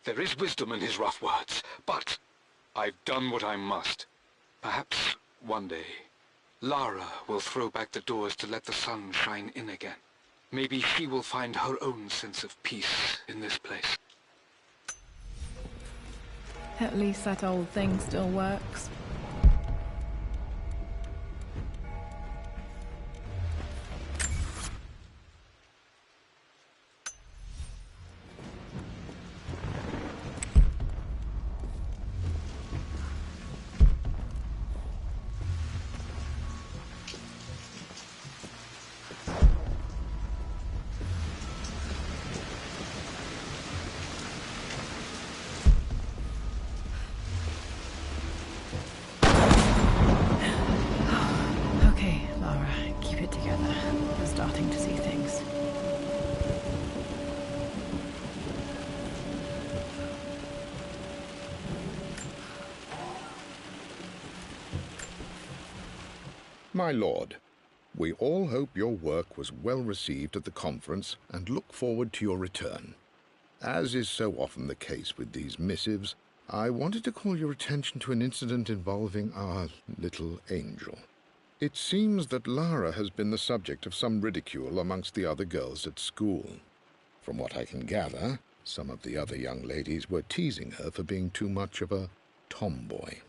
There is wisdom in his rough words, but I've done what I must. Perhaps one day, Lara will throw back the doors to let the sun shine in again. Maybe she will find her own sense of peace in this place. At least that old thing still works. My lord, we all hope your work was well received at the conference and look forward to your return. As is so often the case with these missives, I wanted to call your attention to an incident involving our little angel. It seems that Lara has been the subject of some ridicule amongst the other girls at school. From what I can gather, some of the other young ladies were teasing her for being too much of a tomboy.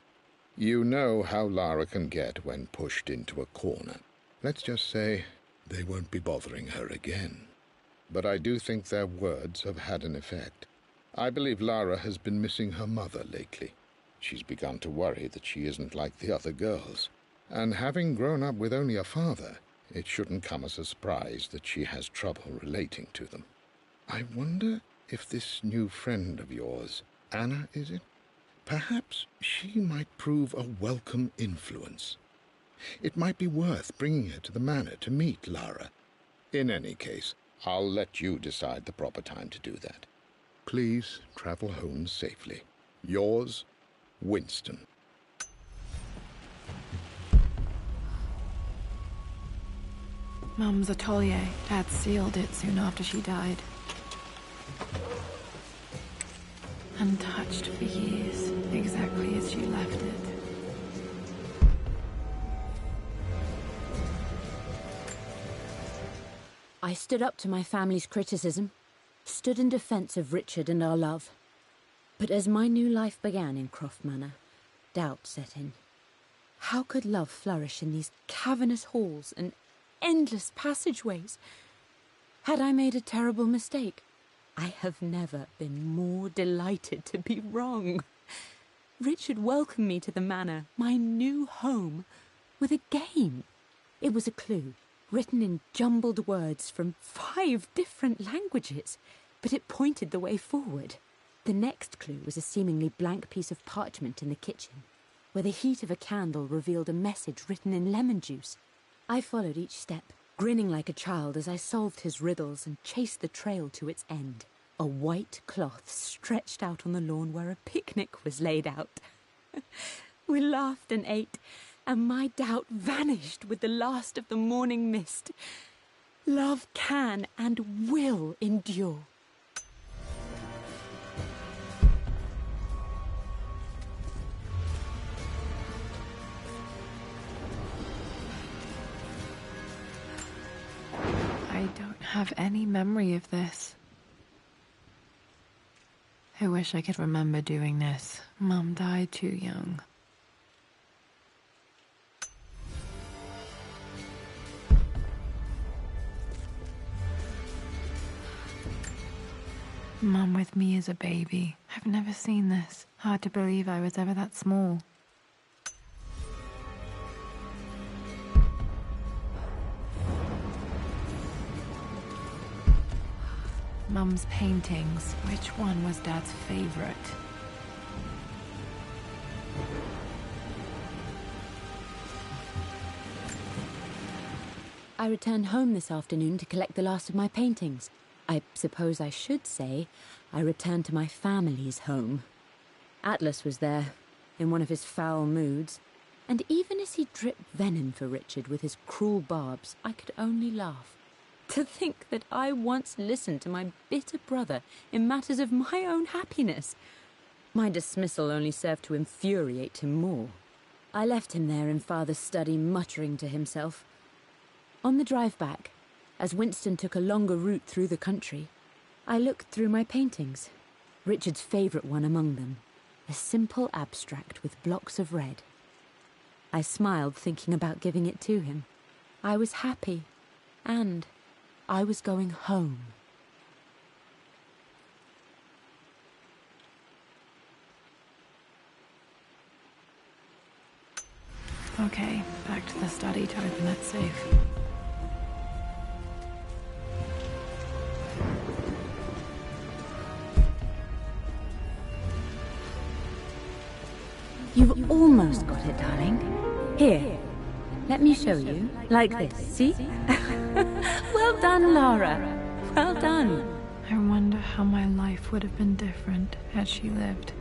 You know how Lara can get when pushed into a corner. Let's just say they won't be bothering her again. But I do think their words have had an effect. I believe Lara has been missing her mother lately. She's begun to worry that she isn't like the other girls. And having grown up with only a father, it shouldn't come as a surprise that she has trouble relating to them. I wonder if this new friend of yours, Anna, is it? Perhaps she might prove a welcome influence. It might be worth bringing her to the manor to meet Lara. In any case, I'll let you decide the proper time to do that. Please travel home safely. Yours, Winston. Mum's atelier. Dad sealed it soon after she died. Untouched for years, exactly as she left it. I stood up to my family's criticism, stood in defense of Richard and our love. But as my new life began in Croft Manor, doubt set in. How could love flourish in these cavernous halls and endless passageways? Had I made a terrible mistake? I have never been more delighted to be wrong. Richard welcomed me to the manor, my new home, with a game. It was a clue, written in jumbled words from 5 different languages, but it pointed the way forward. The next clue was a seemingly blank piece of parchment in the kitchen, where the heat of a candle revealed a message written in lemon juice. I followed each step, grinning like a child as I solved his riddles and chased the trail to its end. A white cloth stretched out on the lawn where a picnic was laid out. We laughed and ate, and my doubt vanished with the last of the morning mist. Love can and will endure. I don't have any memory of this. I wish I could remember doing this. Mum died too young. Mum with me as a baby. I've never seen this. Hard to believe I was ever that small. Mum's paintings. Which one was Dad's favorite? I returned home this afternoon to collect the last of my paintings. I suppose I should say I returned to my family's home. Atlas was there, in one of his foul moods, and even as he dripped venom for Richard with his cruel barbs, I could only laugh. To think that I once listened to my bitter brother in matters of my own happiness. My dismissal only served to infuriate him more. I left him there in Father's study, muttering to himself. On the drive back, as Winston took a longer route through the country, I looked through my paintings, Richard's favourite one among them, a simple abstract with blocks of red. I smiled, thinking about giving it to him. I was happy, and I was going home. Okay, back to the study to open that safe. You've almost got it, darling. Here, let me show you. Like this, see? Well done, Lara. Well done. I wonder how my life would have been different had she lived.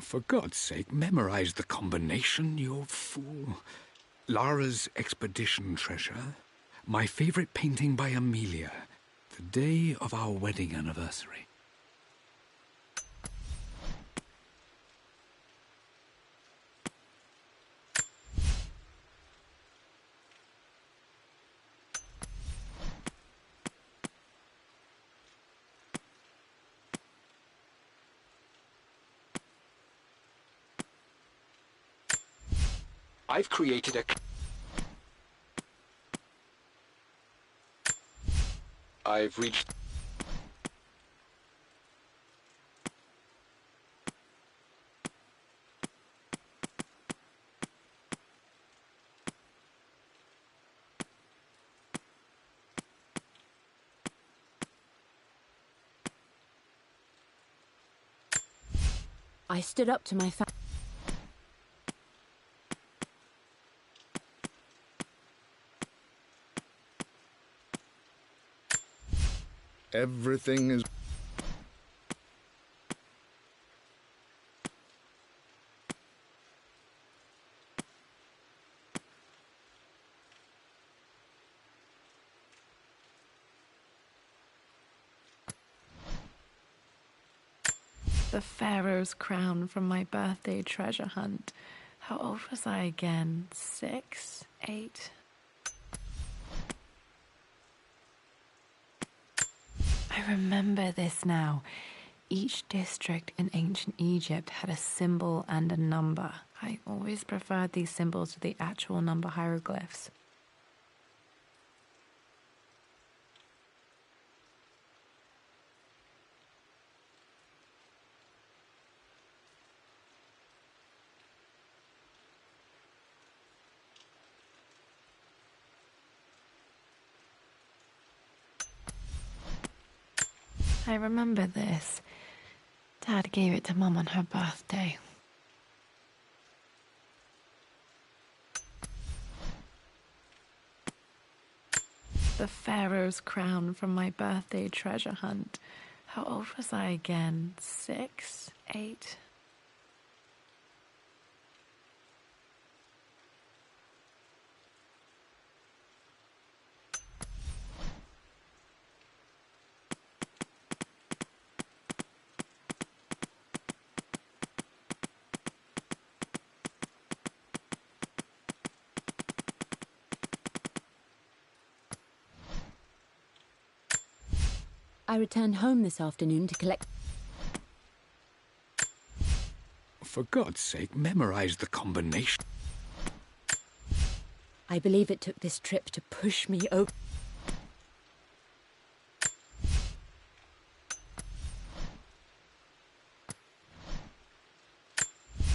For God's sake, memorize the combination, you fool. Lara's expedition treasure, my favorite painting by Amelia, the day of our wedding anniversary. I've created a... I've reached... I stood up to my Everything is... The Pharaoh's crown from my birthday treasure hunt. How old was I again? 6? 8? I remember this now. Each district in ancient Egypt had a symbol and a number. I always preferred these symbols to the actual number hieroglyphs. I remember this. Dad gave it to Mum on her birthday. The Pharaoh's crown from my birthday treasure hunt. How old was I again? 6? 8? I returned home this afternoon to collect... For God's sake, memorize the combination. I believe it took this trip to push me over...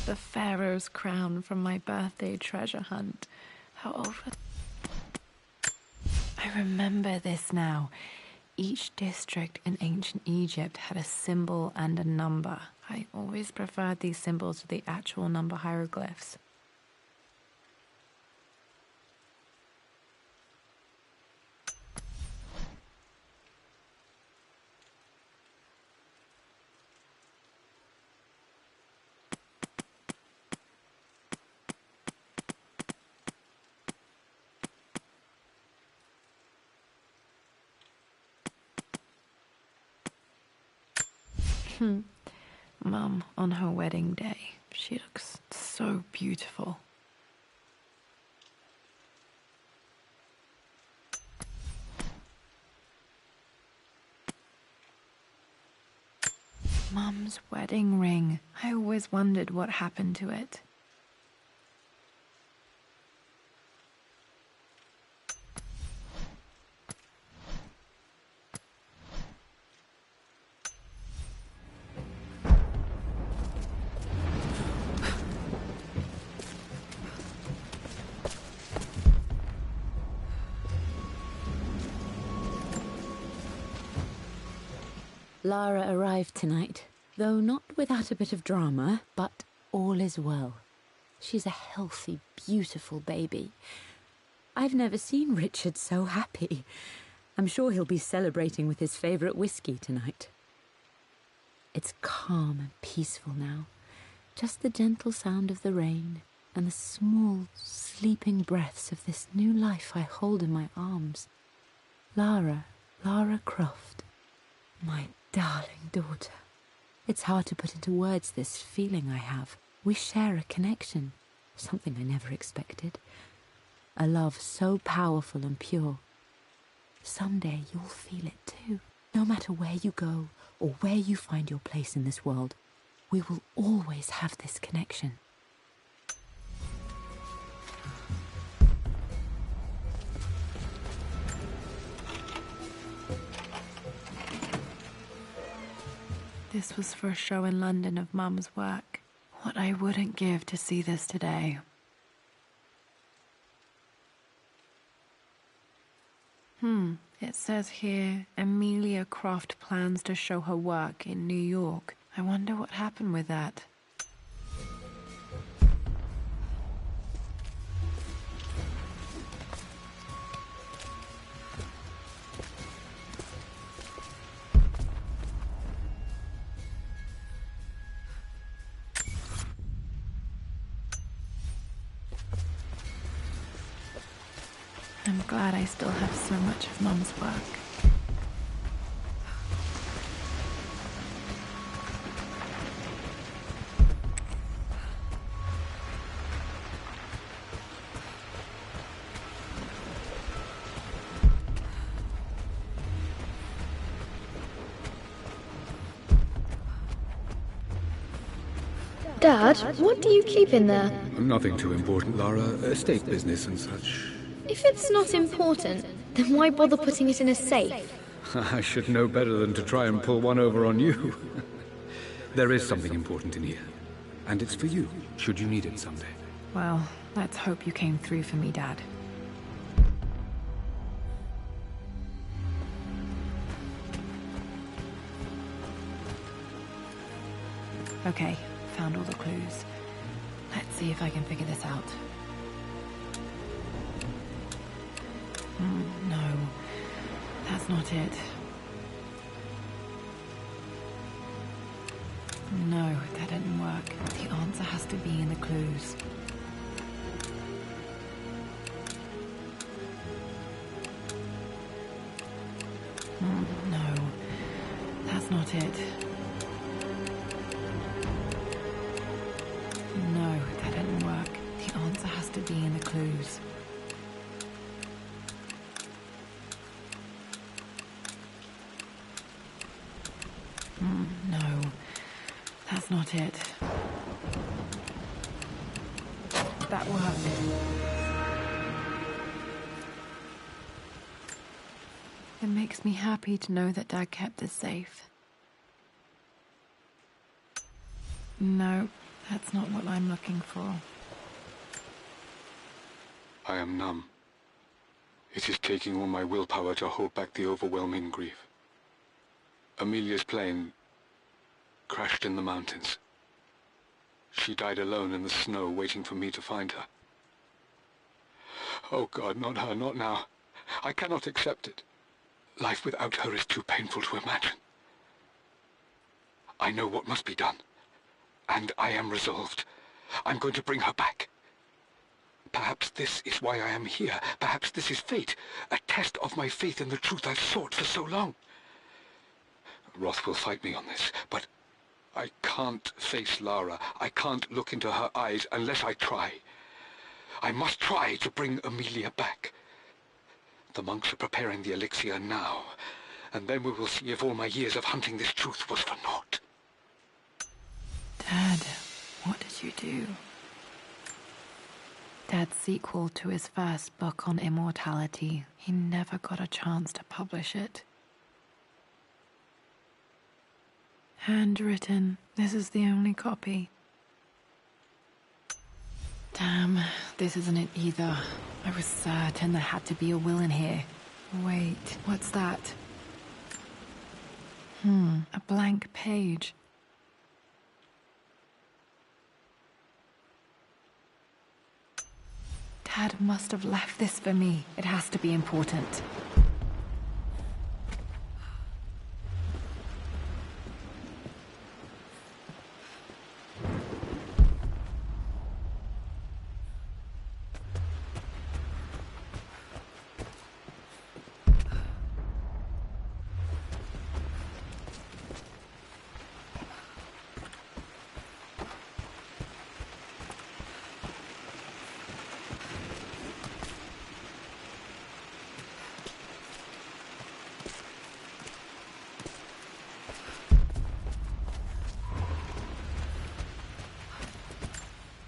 The Pharaoh's crown from my birthday treasure hunt. How old was... I remember this now. Each district in ancient Egypt had a symbol and a number. I always preferred these symbols to the actual number hieroglyphs. Mum, on her wedding day, she looks so beautiful. Mum's wedding ring. I always wondered what happened to it. Lara arrived tonight, though not without a bit of drama, but all is well. She's a healthy, beautiful baby. I've never seen Richard so happy. I'm sure he'll be celebrating with his favourite whiskey tonight. It's calm and peaceful now. Just the gentle sound of the rain and the small, sleeping breaths of this new life I hold in my arms. Lara Croft, my darling daughter. It's hard to put into words this feeling I have. We share a connection, something I never expected. A love so powerful and pure. Someday you'll feel it too. No matter where you go or where you find your place in this world, we will always have this connection. This was for a show in London of Mum's work. What I wouldn't give to see this today. It says here, Amelia Croft plans to show her work in New York. I wonder what happened with that. I'm glad I still have so much of Mum's work. Dad, what do you keep in there? Nothing too important, Lara. Estate business and such. If it's not important, then why bother putting it in a safe? I should know better than to try and pull one over on you. There is something important in here. And it's for you, should you need it someday. Well, let's hope you came through for me, Dad. Okay, found all the clues. Let's see if I can figure this out. No, that's not it. No, that didn't work. The answer has to be in the clues. No, that's not it. No, that didn't work. The answer has to be in the clues. No, that's not it. That worked. It makes me happy to know that Dad kept this safe. No, that's not what I'm looking for. I am numb. It is taking all my willpower to hold back the overwhelming grief. Amelia's plane crashed in the mountains. She died alone in the snow, waiting for me to find her. Oh God, not her, not now. I cannot accept it. Life without her is too painful to imagine. I know what must be done, and I am resolved. I'm going to bring her back. Perhaps this is why I am here. Perhaps this is fate, a test of my faith in the truth I've sought for so long. Roth will fight me on this, but I can't face Lara. I can't look into her eyes unless I try. I must try to bring Amelia back. The monks are preparing the elixir now, and then we will see if all my years of hunting this truth was for naught. Dad, what did you do? Dad's sequel to his first book on immortality. He never got a chance to publish it. Handwritten. This is the only copy. Damn, this isn't it either. I was certain there had to be a will in here. Wait, what's that? A blank page. Dad must have left this for me. It has to be important.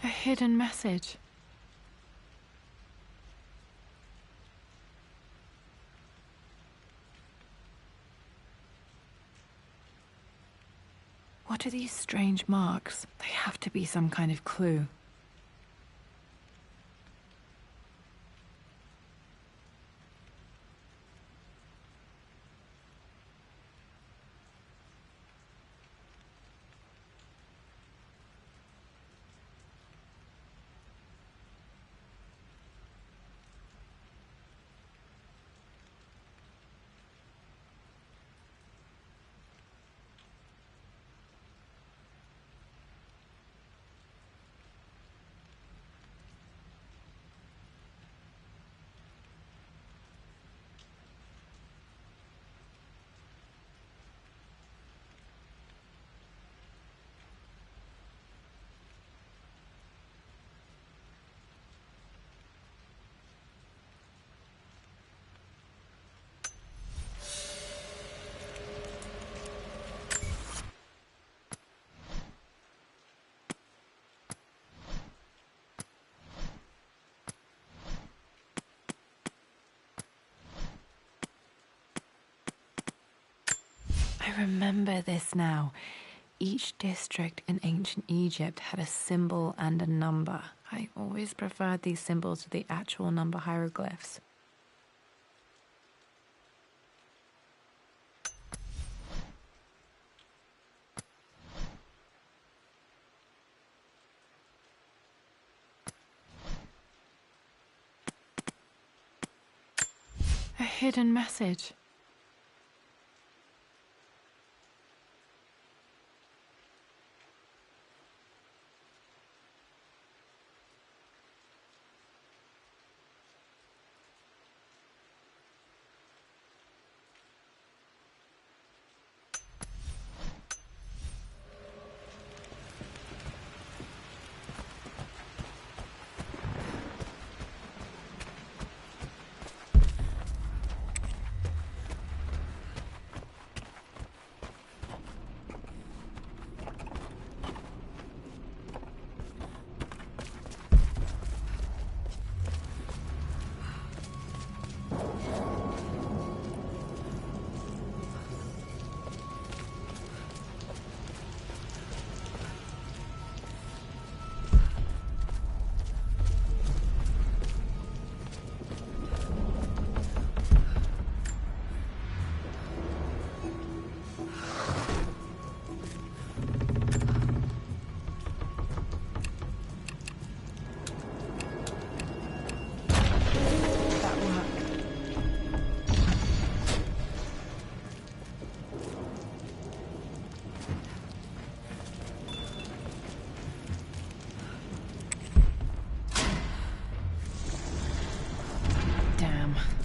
A hidden message. What are these strange marks? They have to be some kind of clue. I remember this now. Each district in ancient Egypt had a symbol and a number. I always preferred these symbols to the actual number hieroglyphs. A hidden message.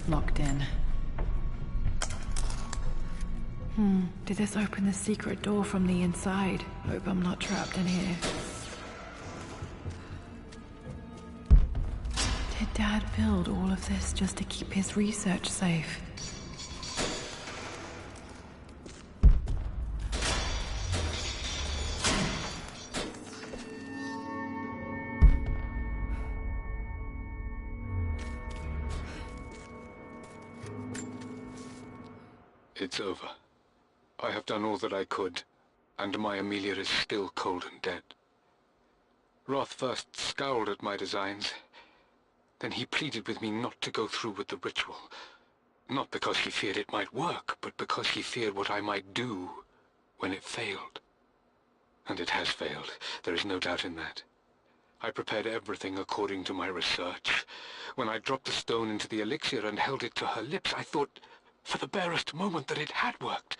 Locked in. Did this open the secret door from the inside? Hope I'm not trapped in here. Did Dad build all of this just to keep his research safe? It's over. I have done all that I could, and my Amelia is still cold and dead. Roth first scowled at my designs. Then he pleaded with me not to go through with the ritual. Not because he feared it might work, but because he feared what I might do when it failed. And it has failed. There is no doubt in that. I prepared everything according to my research. When I dropped the stone into the elixir and held it to her lips, I thought for the barest moment that it had worked.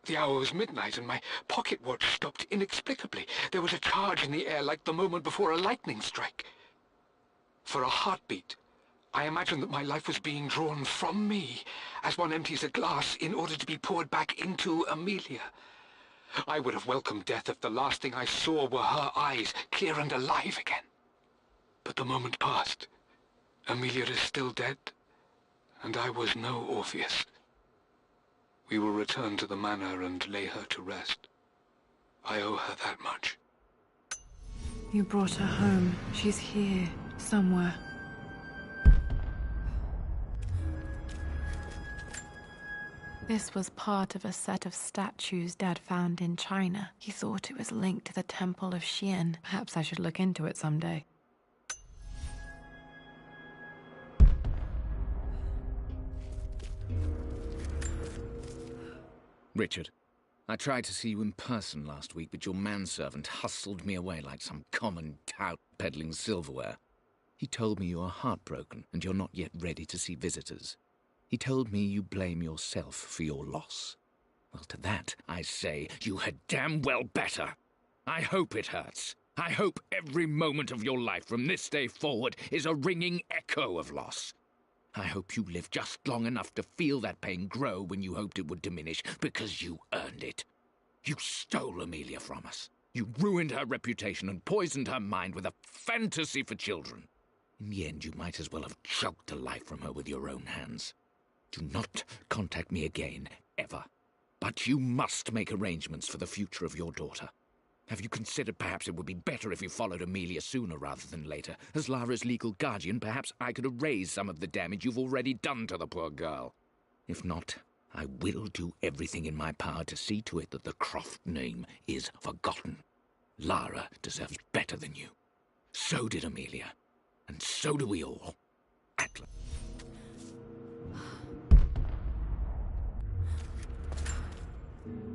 The hour was midnight and my pocket watch stopped inexplicably. There was a charge in the air like the moment before a lightning strike. For a heartbeat, I imagined that my life was being drawn from me as one empties a glass in order to be poured back into Amelia. I would have welcomed death if the last thing I saw were her eyes, clear and alive again. But the moment passed. Amelia is still dead, and I was no Orpheus. We will return to the Manor and lay her to rest. I owe her that much. You brought her home. She's here, somewhere. This was part of a set of statues Dad found in China. He thought it was linked to the Temple of Xian. Perhaps I should look into it someday. Richard, I tried to see you in person last week, but your manservant hustled me away like some common tout peddling silverware. He told me you are heartbroken and you're not yet ready to see visitors. He told me you blame yourself for your loss. Well, to that, I say you had damn well better. I hope it hurts. I hope every moment of your life from this day forward is a ringing echo of loss. I hope you live just long enough to feel that pain grow when you hoped it would diminish, because you earned it. You stole Amelia from us. You ruined her reputation and poisoned her mind with a fantasy for children. In the end, you might as well have choked the life from her with your own hands. Do not contact me again, ever. But you must make arrangements for the future of your daughter. Have you considered perhaps it would be better if you followed Amelia sooner rather than later? As Lara's legal guardian, perhaps I could erase some of the damage you've already done to the poor girl. If not, I will do everything in my power to see to it that the Croft name is forgotten. Lara deserves better than you. So did Amelia. And so do we all. Atlas.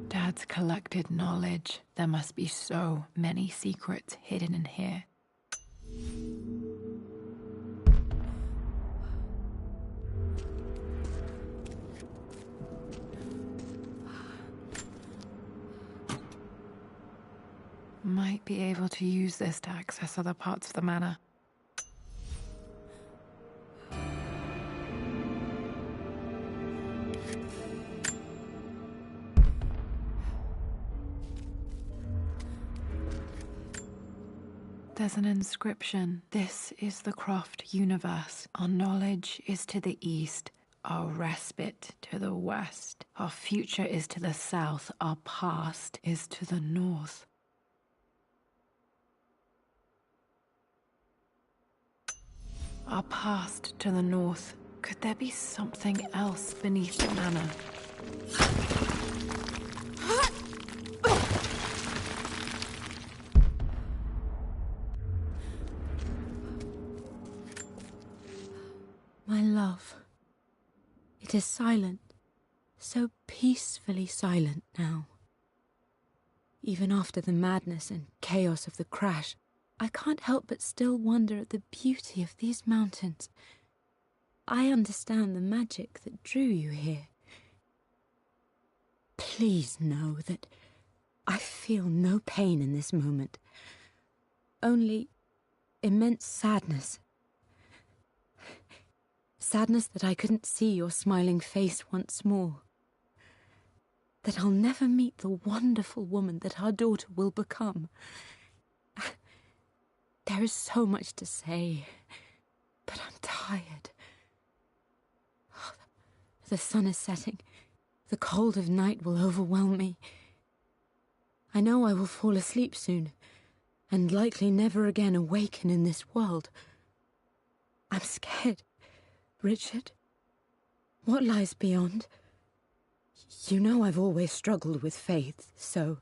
Dad's collected knowledge. There must be so many secrets hidden in here. Might be able to use this to access other parts of the manor. There's an inscription. This is the Croft universe. Our knowledge is to the east, our respite to the west. Our future is to the south, our past is to the north. Our past to the north. Could there be something else beneath the manor? My love, it is silent, so peacefully silent now. Even after the madness and chaos of the crash, I can't help but still wonder at the beauty of these mountains. I understand the magic that drew you here. Please know that I feel no pain in this moment, only immense sadness. Sadness that I couldn't see your smiling face once more. That I'll never meet the wonderful woman that our daughter will become. There is so much to say, but I'm tired. The sun is setting. The cold of night will overwhelm me. I know I will fall asleep soon, and likely never again awaken in this world. I'm scared. Richard, what lies beyond? You know I've always struggled with faith, so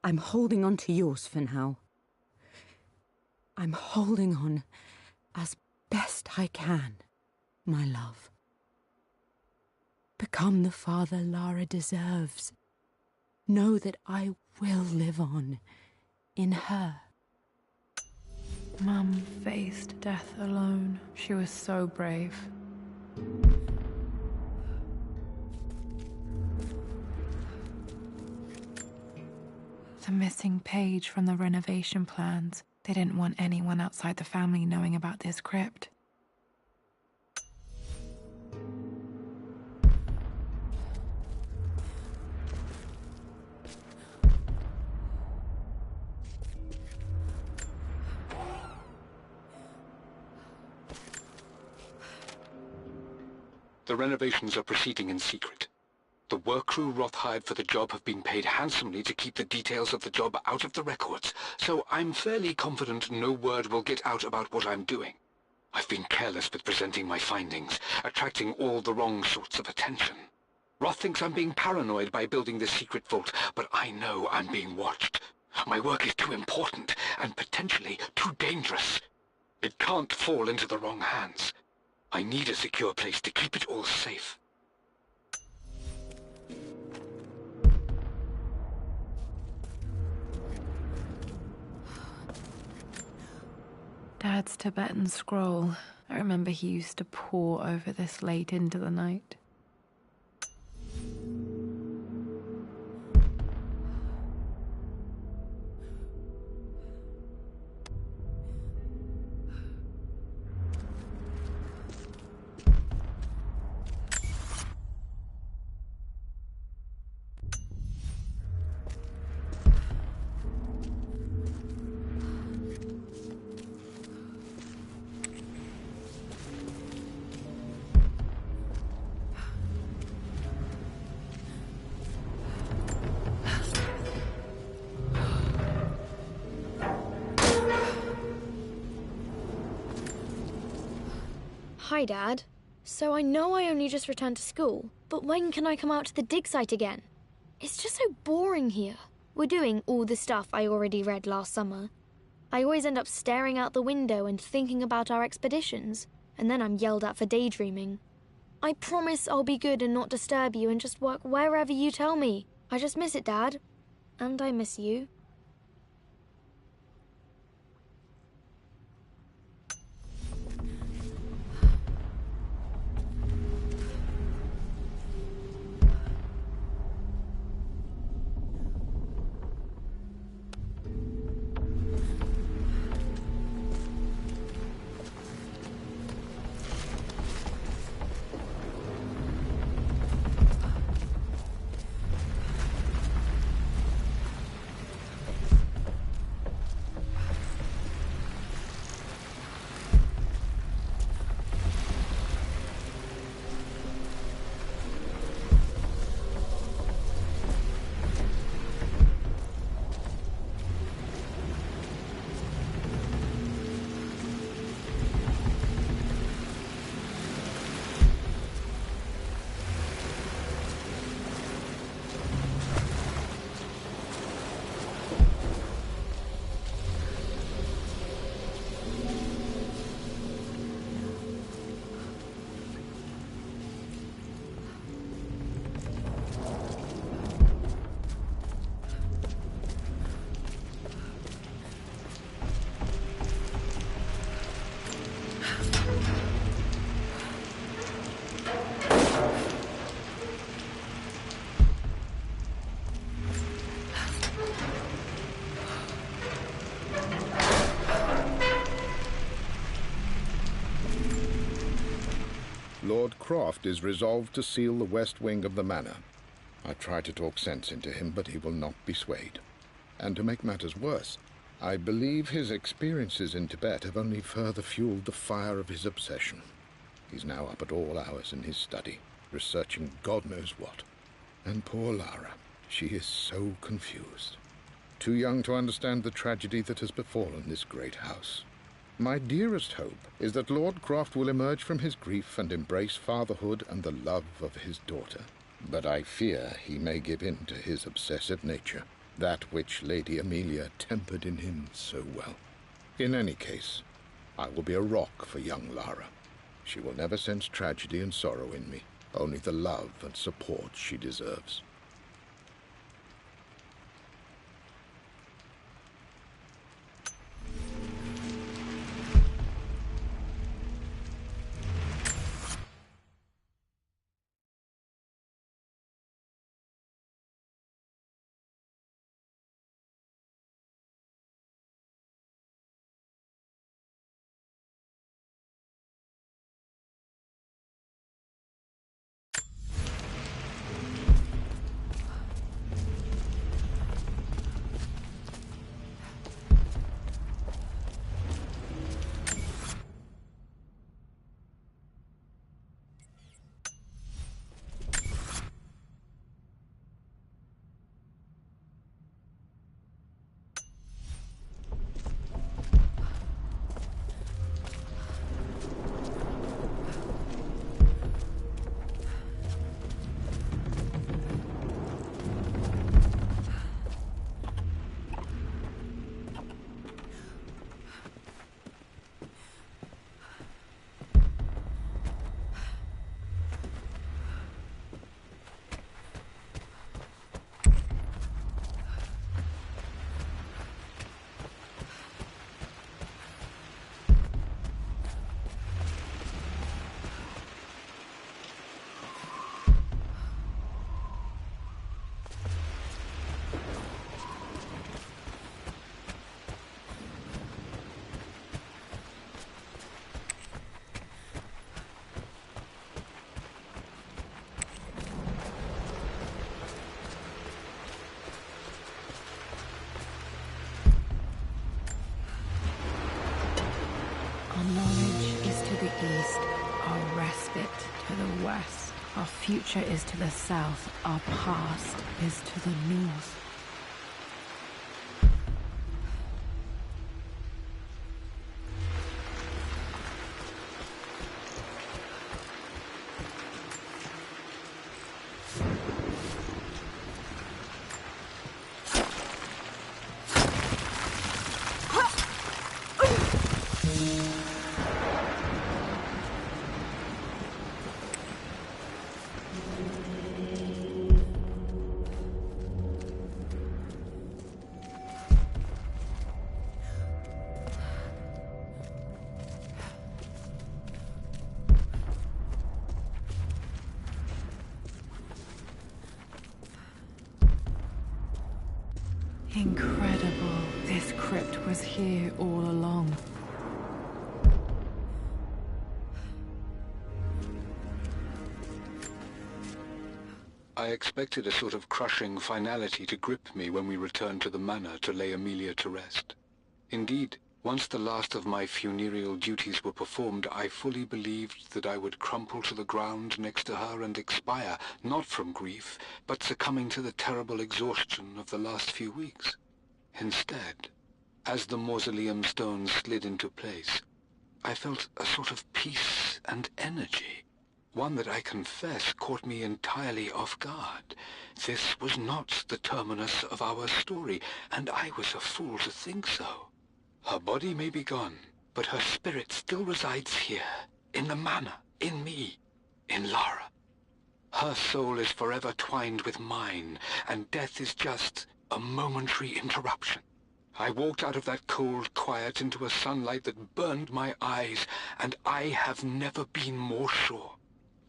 I'm holding on to yours for now. I'm holding on as best I can, my love. Become the father Lara deserves. Know that I will live on in her. Mum faced death alone. She was so brave. The missing page from the renovation plans. They didn't want anyone outside the family knowing about this crypt. The renovations are proceeding in secret. The work crew Roth hired for the job have been paid handsomely to keep the details of the job out of the records, so I'm fairly confident no word will get out about what I'm doing. I've been careless with presenting my findings, attracting all the wrong sorts of attention. Roth thinks I'm being paranoid by building this secret vault, but I know I'm being watched. My work is too important and potentially too dangerous. It can't fall into the wrong hands. I need a secure place to keep it all safe. Dad's Tibetan scroll. I remember he used to pore over this late into the night. Hi, Dad. So I know I only just returned to school, but when can I come out to the dig site again? It's just so boring here. We're doing all the stuff I already read last summer. I always end up staring out the window and thinking about our expeditions, and then I'm yelled at for daydreaming. I promise I'll be good and not disturb you and just work wherever you tell me. I just miss it, Dad. And I miss you. Lord Croft is resolved to seal the west wing of the manor. I try to talk sense into him, but he will not be swayed. And to make matters worse, I believe his experiences in Tibet have only further fueled the fire of his obsession. He's now up at all hours in his study, researching God knows what. And poor Lara, she is so confused. Too young to understand the tragedy that has befallen this great house. My dearest hope is that Lord Croft will emerge from his grief and embrace fatherhood and the love of his daughter. But I fear he may give in to his obsessive nature, that which Lady Amelia tempered in him so well. In any case, I will be a rock for young Lara. She will never sense tragedy and sorrow in me, only the love and support she deserves. future is to the south, our past is to the north. Incredible. This crypt was here all along. I expected a sort of crushing finality to grip me when we returned to the Manor to lay Amelia to rest. Indeed, once the last of my funereal duties were performed, I fully believed that I would crumple to the ground next to her and expire, not from grief, but succumbing to the terrible exhaustion of the last few weeks. Instead, as the mausoleum stones slid into place, I felt a sort of peace and energy. One that I confess caught me entirely off guard. This was not the terminus of our story, and I was a fool to think so. Her body may be gone, but her spirit still resides here, in the Manor, in me, in Lara. Her soul is forever twined with mine, and death is just a momentary interruption. I walked out of that cold quiet into a sunlight that burned my eyes, and I have never been more sure.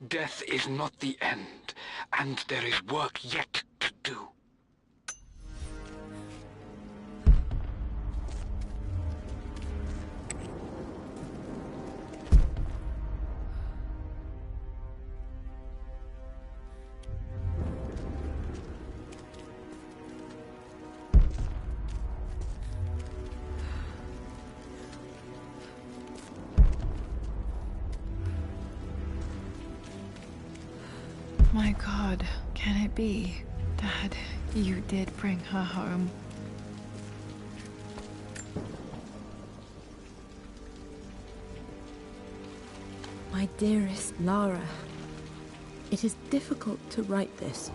Death is not the end, and there is work yet to do. My God, can it be? Dad, you did bring her home. My dearest Lara, it is difficult to write this,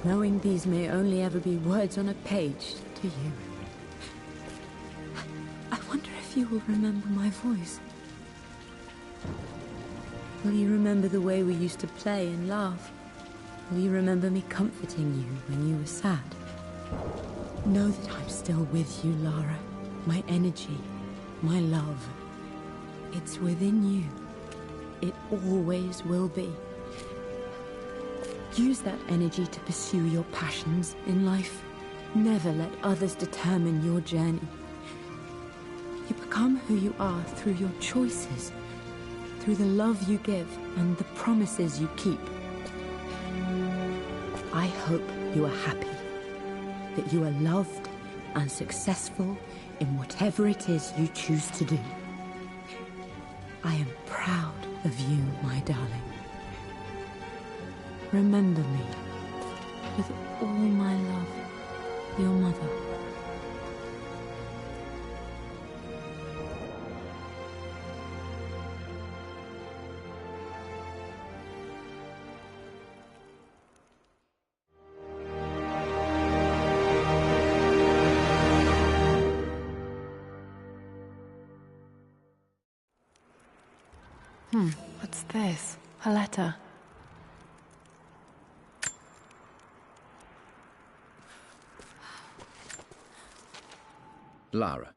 knowing these may only ever be words on a page to you. I wonder if you will remember my voice. Will you remember the way we used to play and laugh? Will you remember me comforting you when you were sad? Know that I'm still with you, Lara. My energy, my love. It's within you. It always will be. Use that energy to pursue your passions in life. Never let others determine your journey. You become who you are through your choices, through the love you give and the promises you keep. I hope you are happy, that you are loved and successful in whatever it is you choose to do. I am proud of you, my darling. Remember me, with all my love, your mother. What's this? A letter. Lara,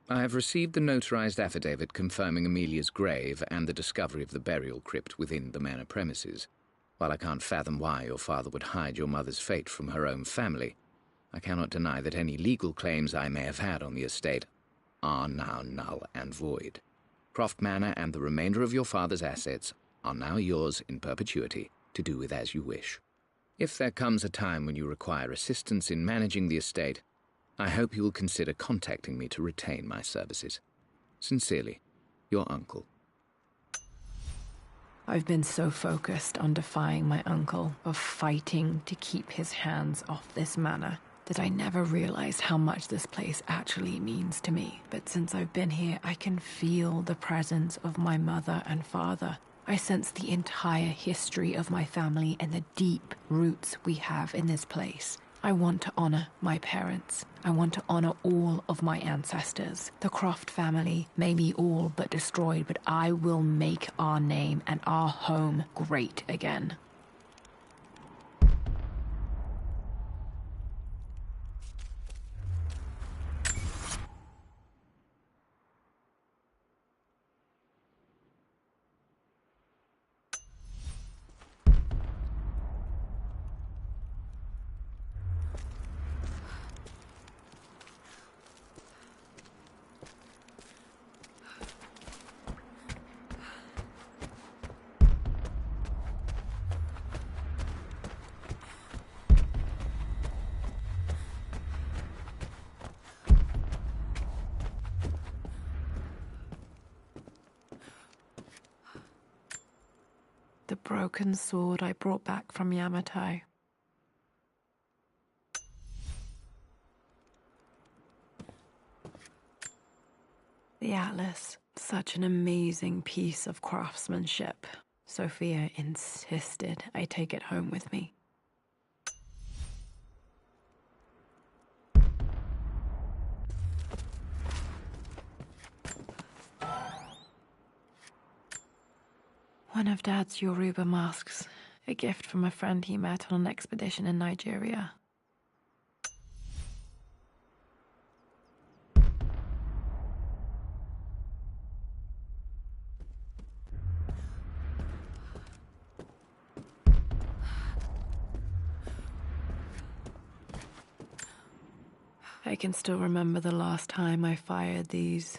I have received the notarized affidavit confirming Amelia's grave and the discovery of the burial crypt within the manor premises. While I can't fathom why your father would hide your mother's fate from her own family, I cannot deny that any legal claims I may have had on the estate are now null and void. Croft Manor and the remainder of your father's assets are now yours in perpetuity to do with as you wish. If there comes a time when you require assistance in managing the estate, I hope you will consider contacting me to retain my services. Sincerely, your uncle. I've been so focused on defying my uncle, of fighting to keep his hands off this manor, that I never realized how much this place actually means to me. But since I've been here, I can feel the presence of my mother and father. I sense the entire history of my family and the deep roots we have in this place. I want to honor my parents. I want to honor all of my ancestors. The Croft family may be all but destroyed, but I will make our name and our home great again. The broken sword I brought back from Yamato. The atlas, such an amazing piece of craftsmanship. Sophia insisted I take it home with me. One of Dad's Yoruba masks, a gift from a friend he met on an expedition in Nigeria. I can still remember the last time I fired these.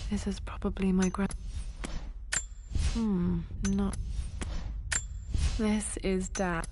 This is probably my not. This is Dad.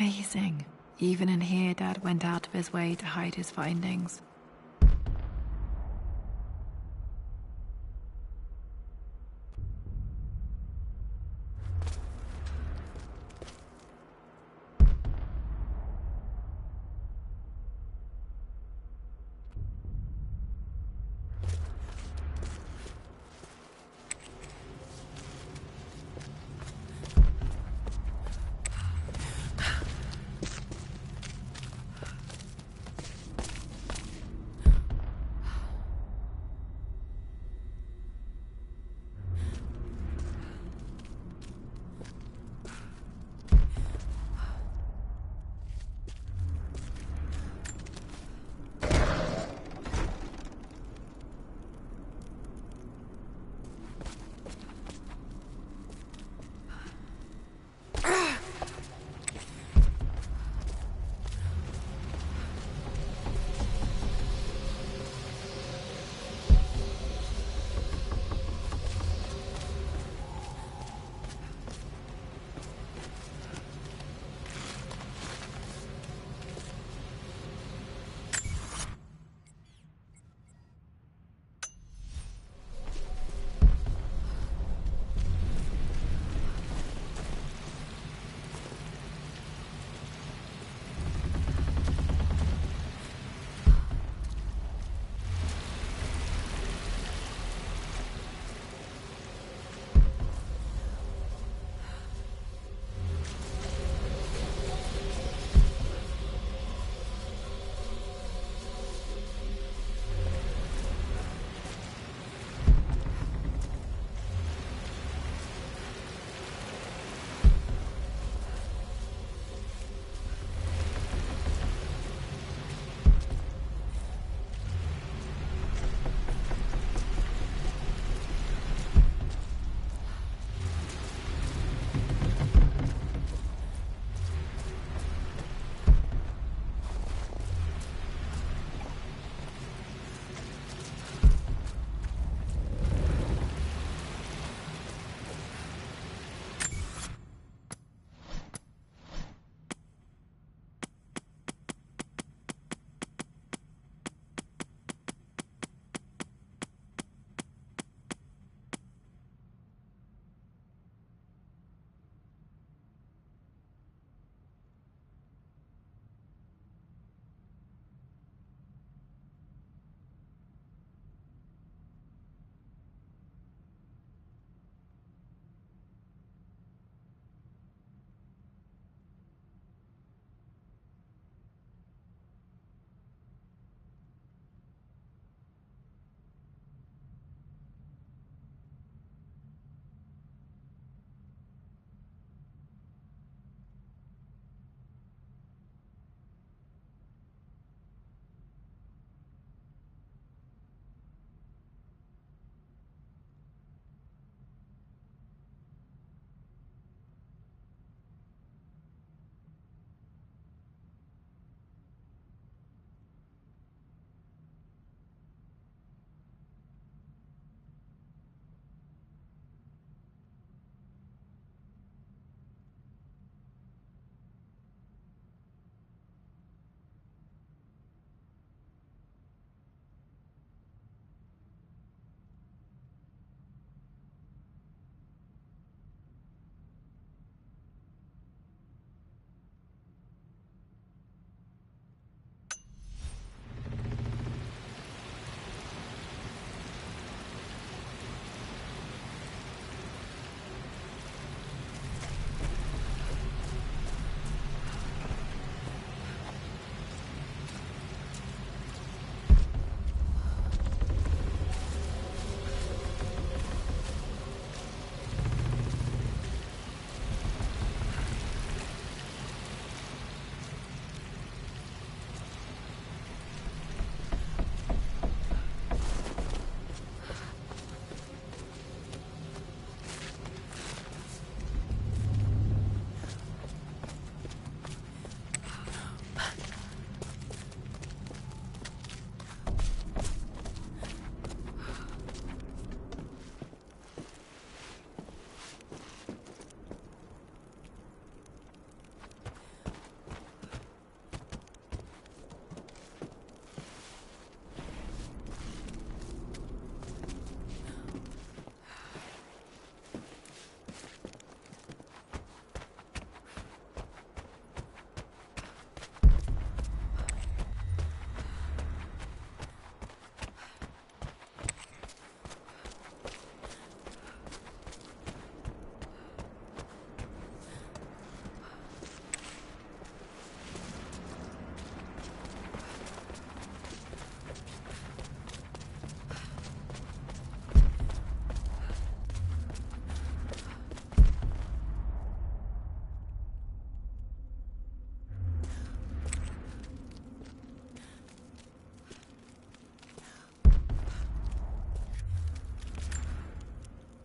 Amazing. Even in here, Dad went out of his way to hide his findings.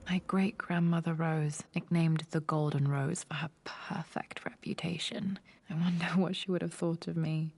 My great-grandmother Rose, nicknamed the Golden Rose for her perfect reputation. I wonder what she would have thought of me.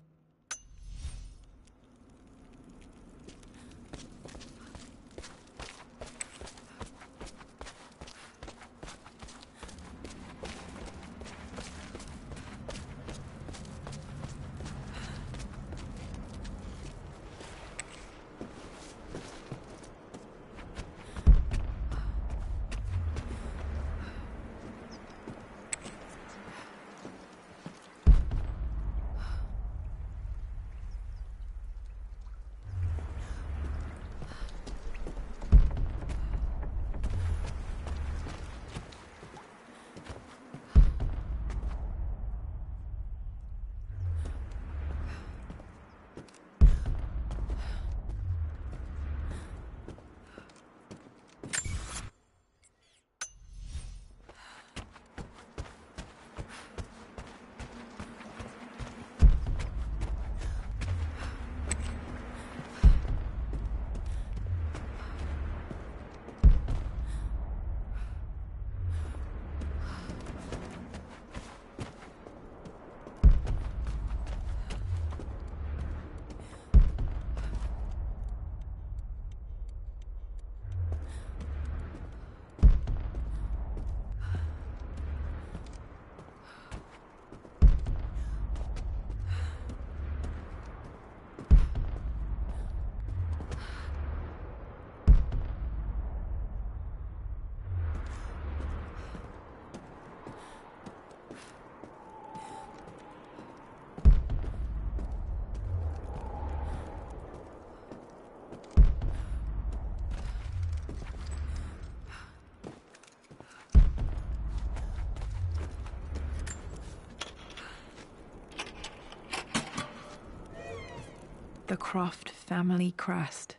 The Croft family crest.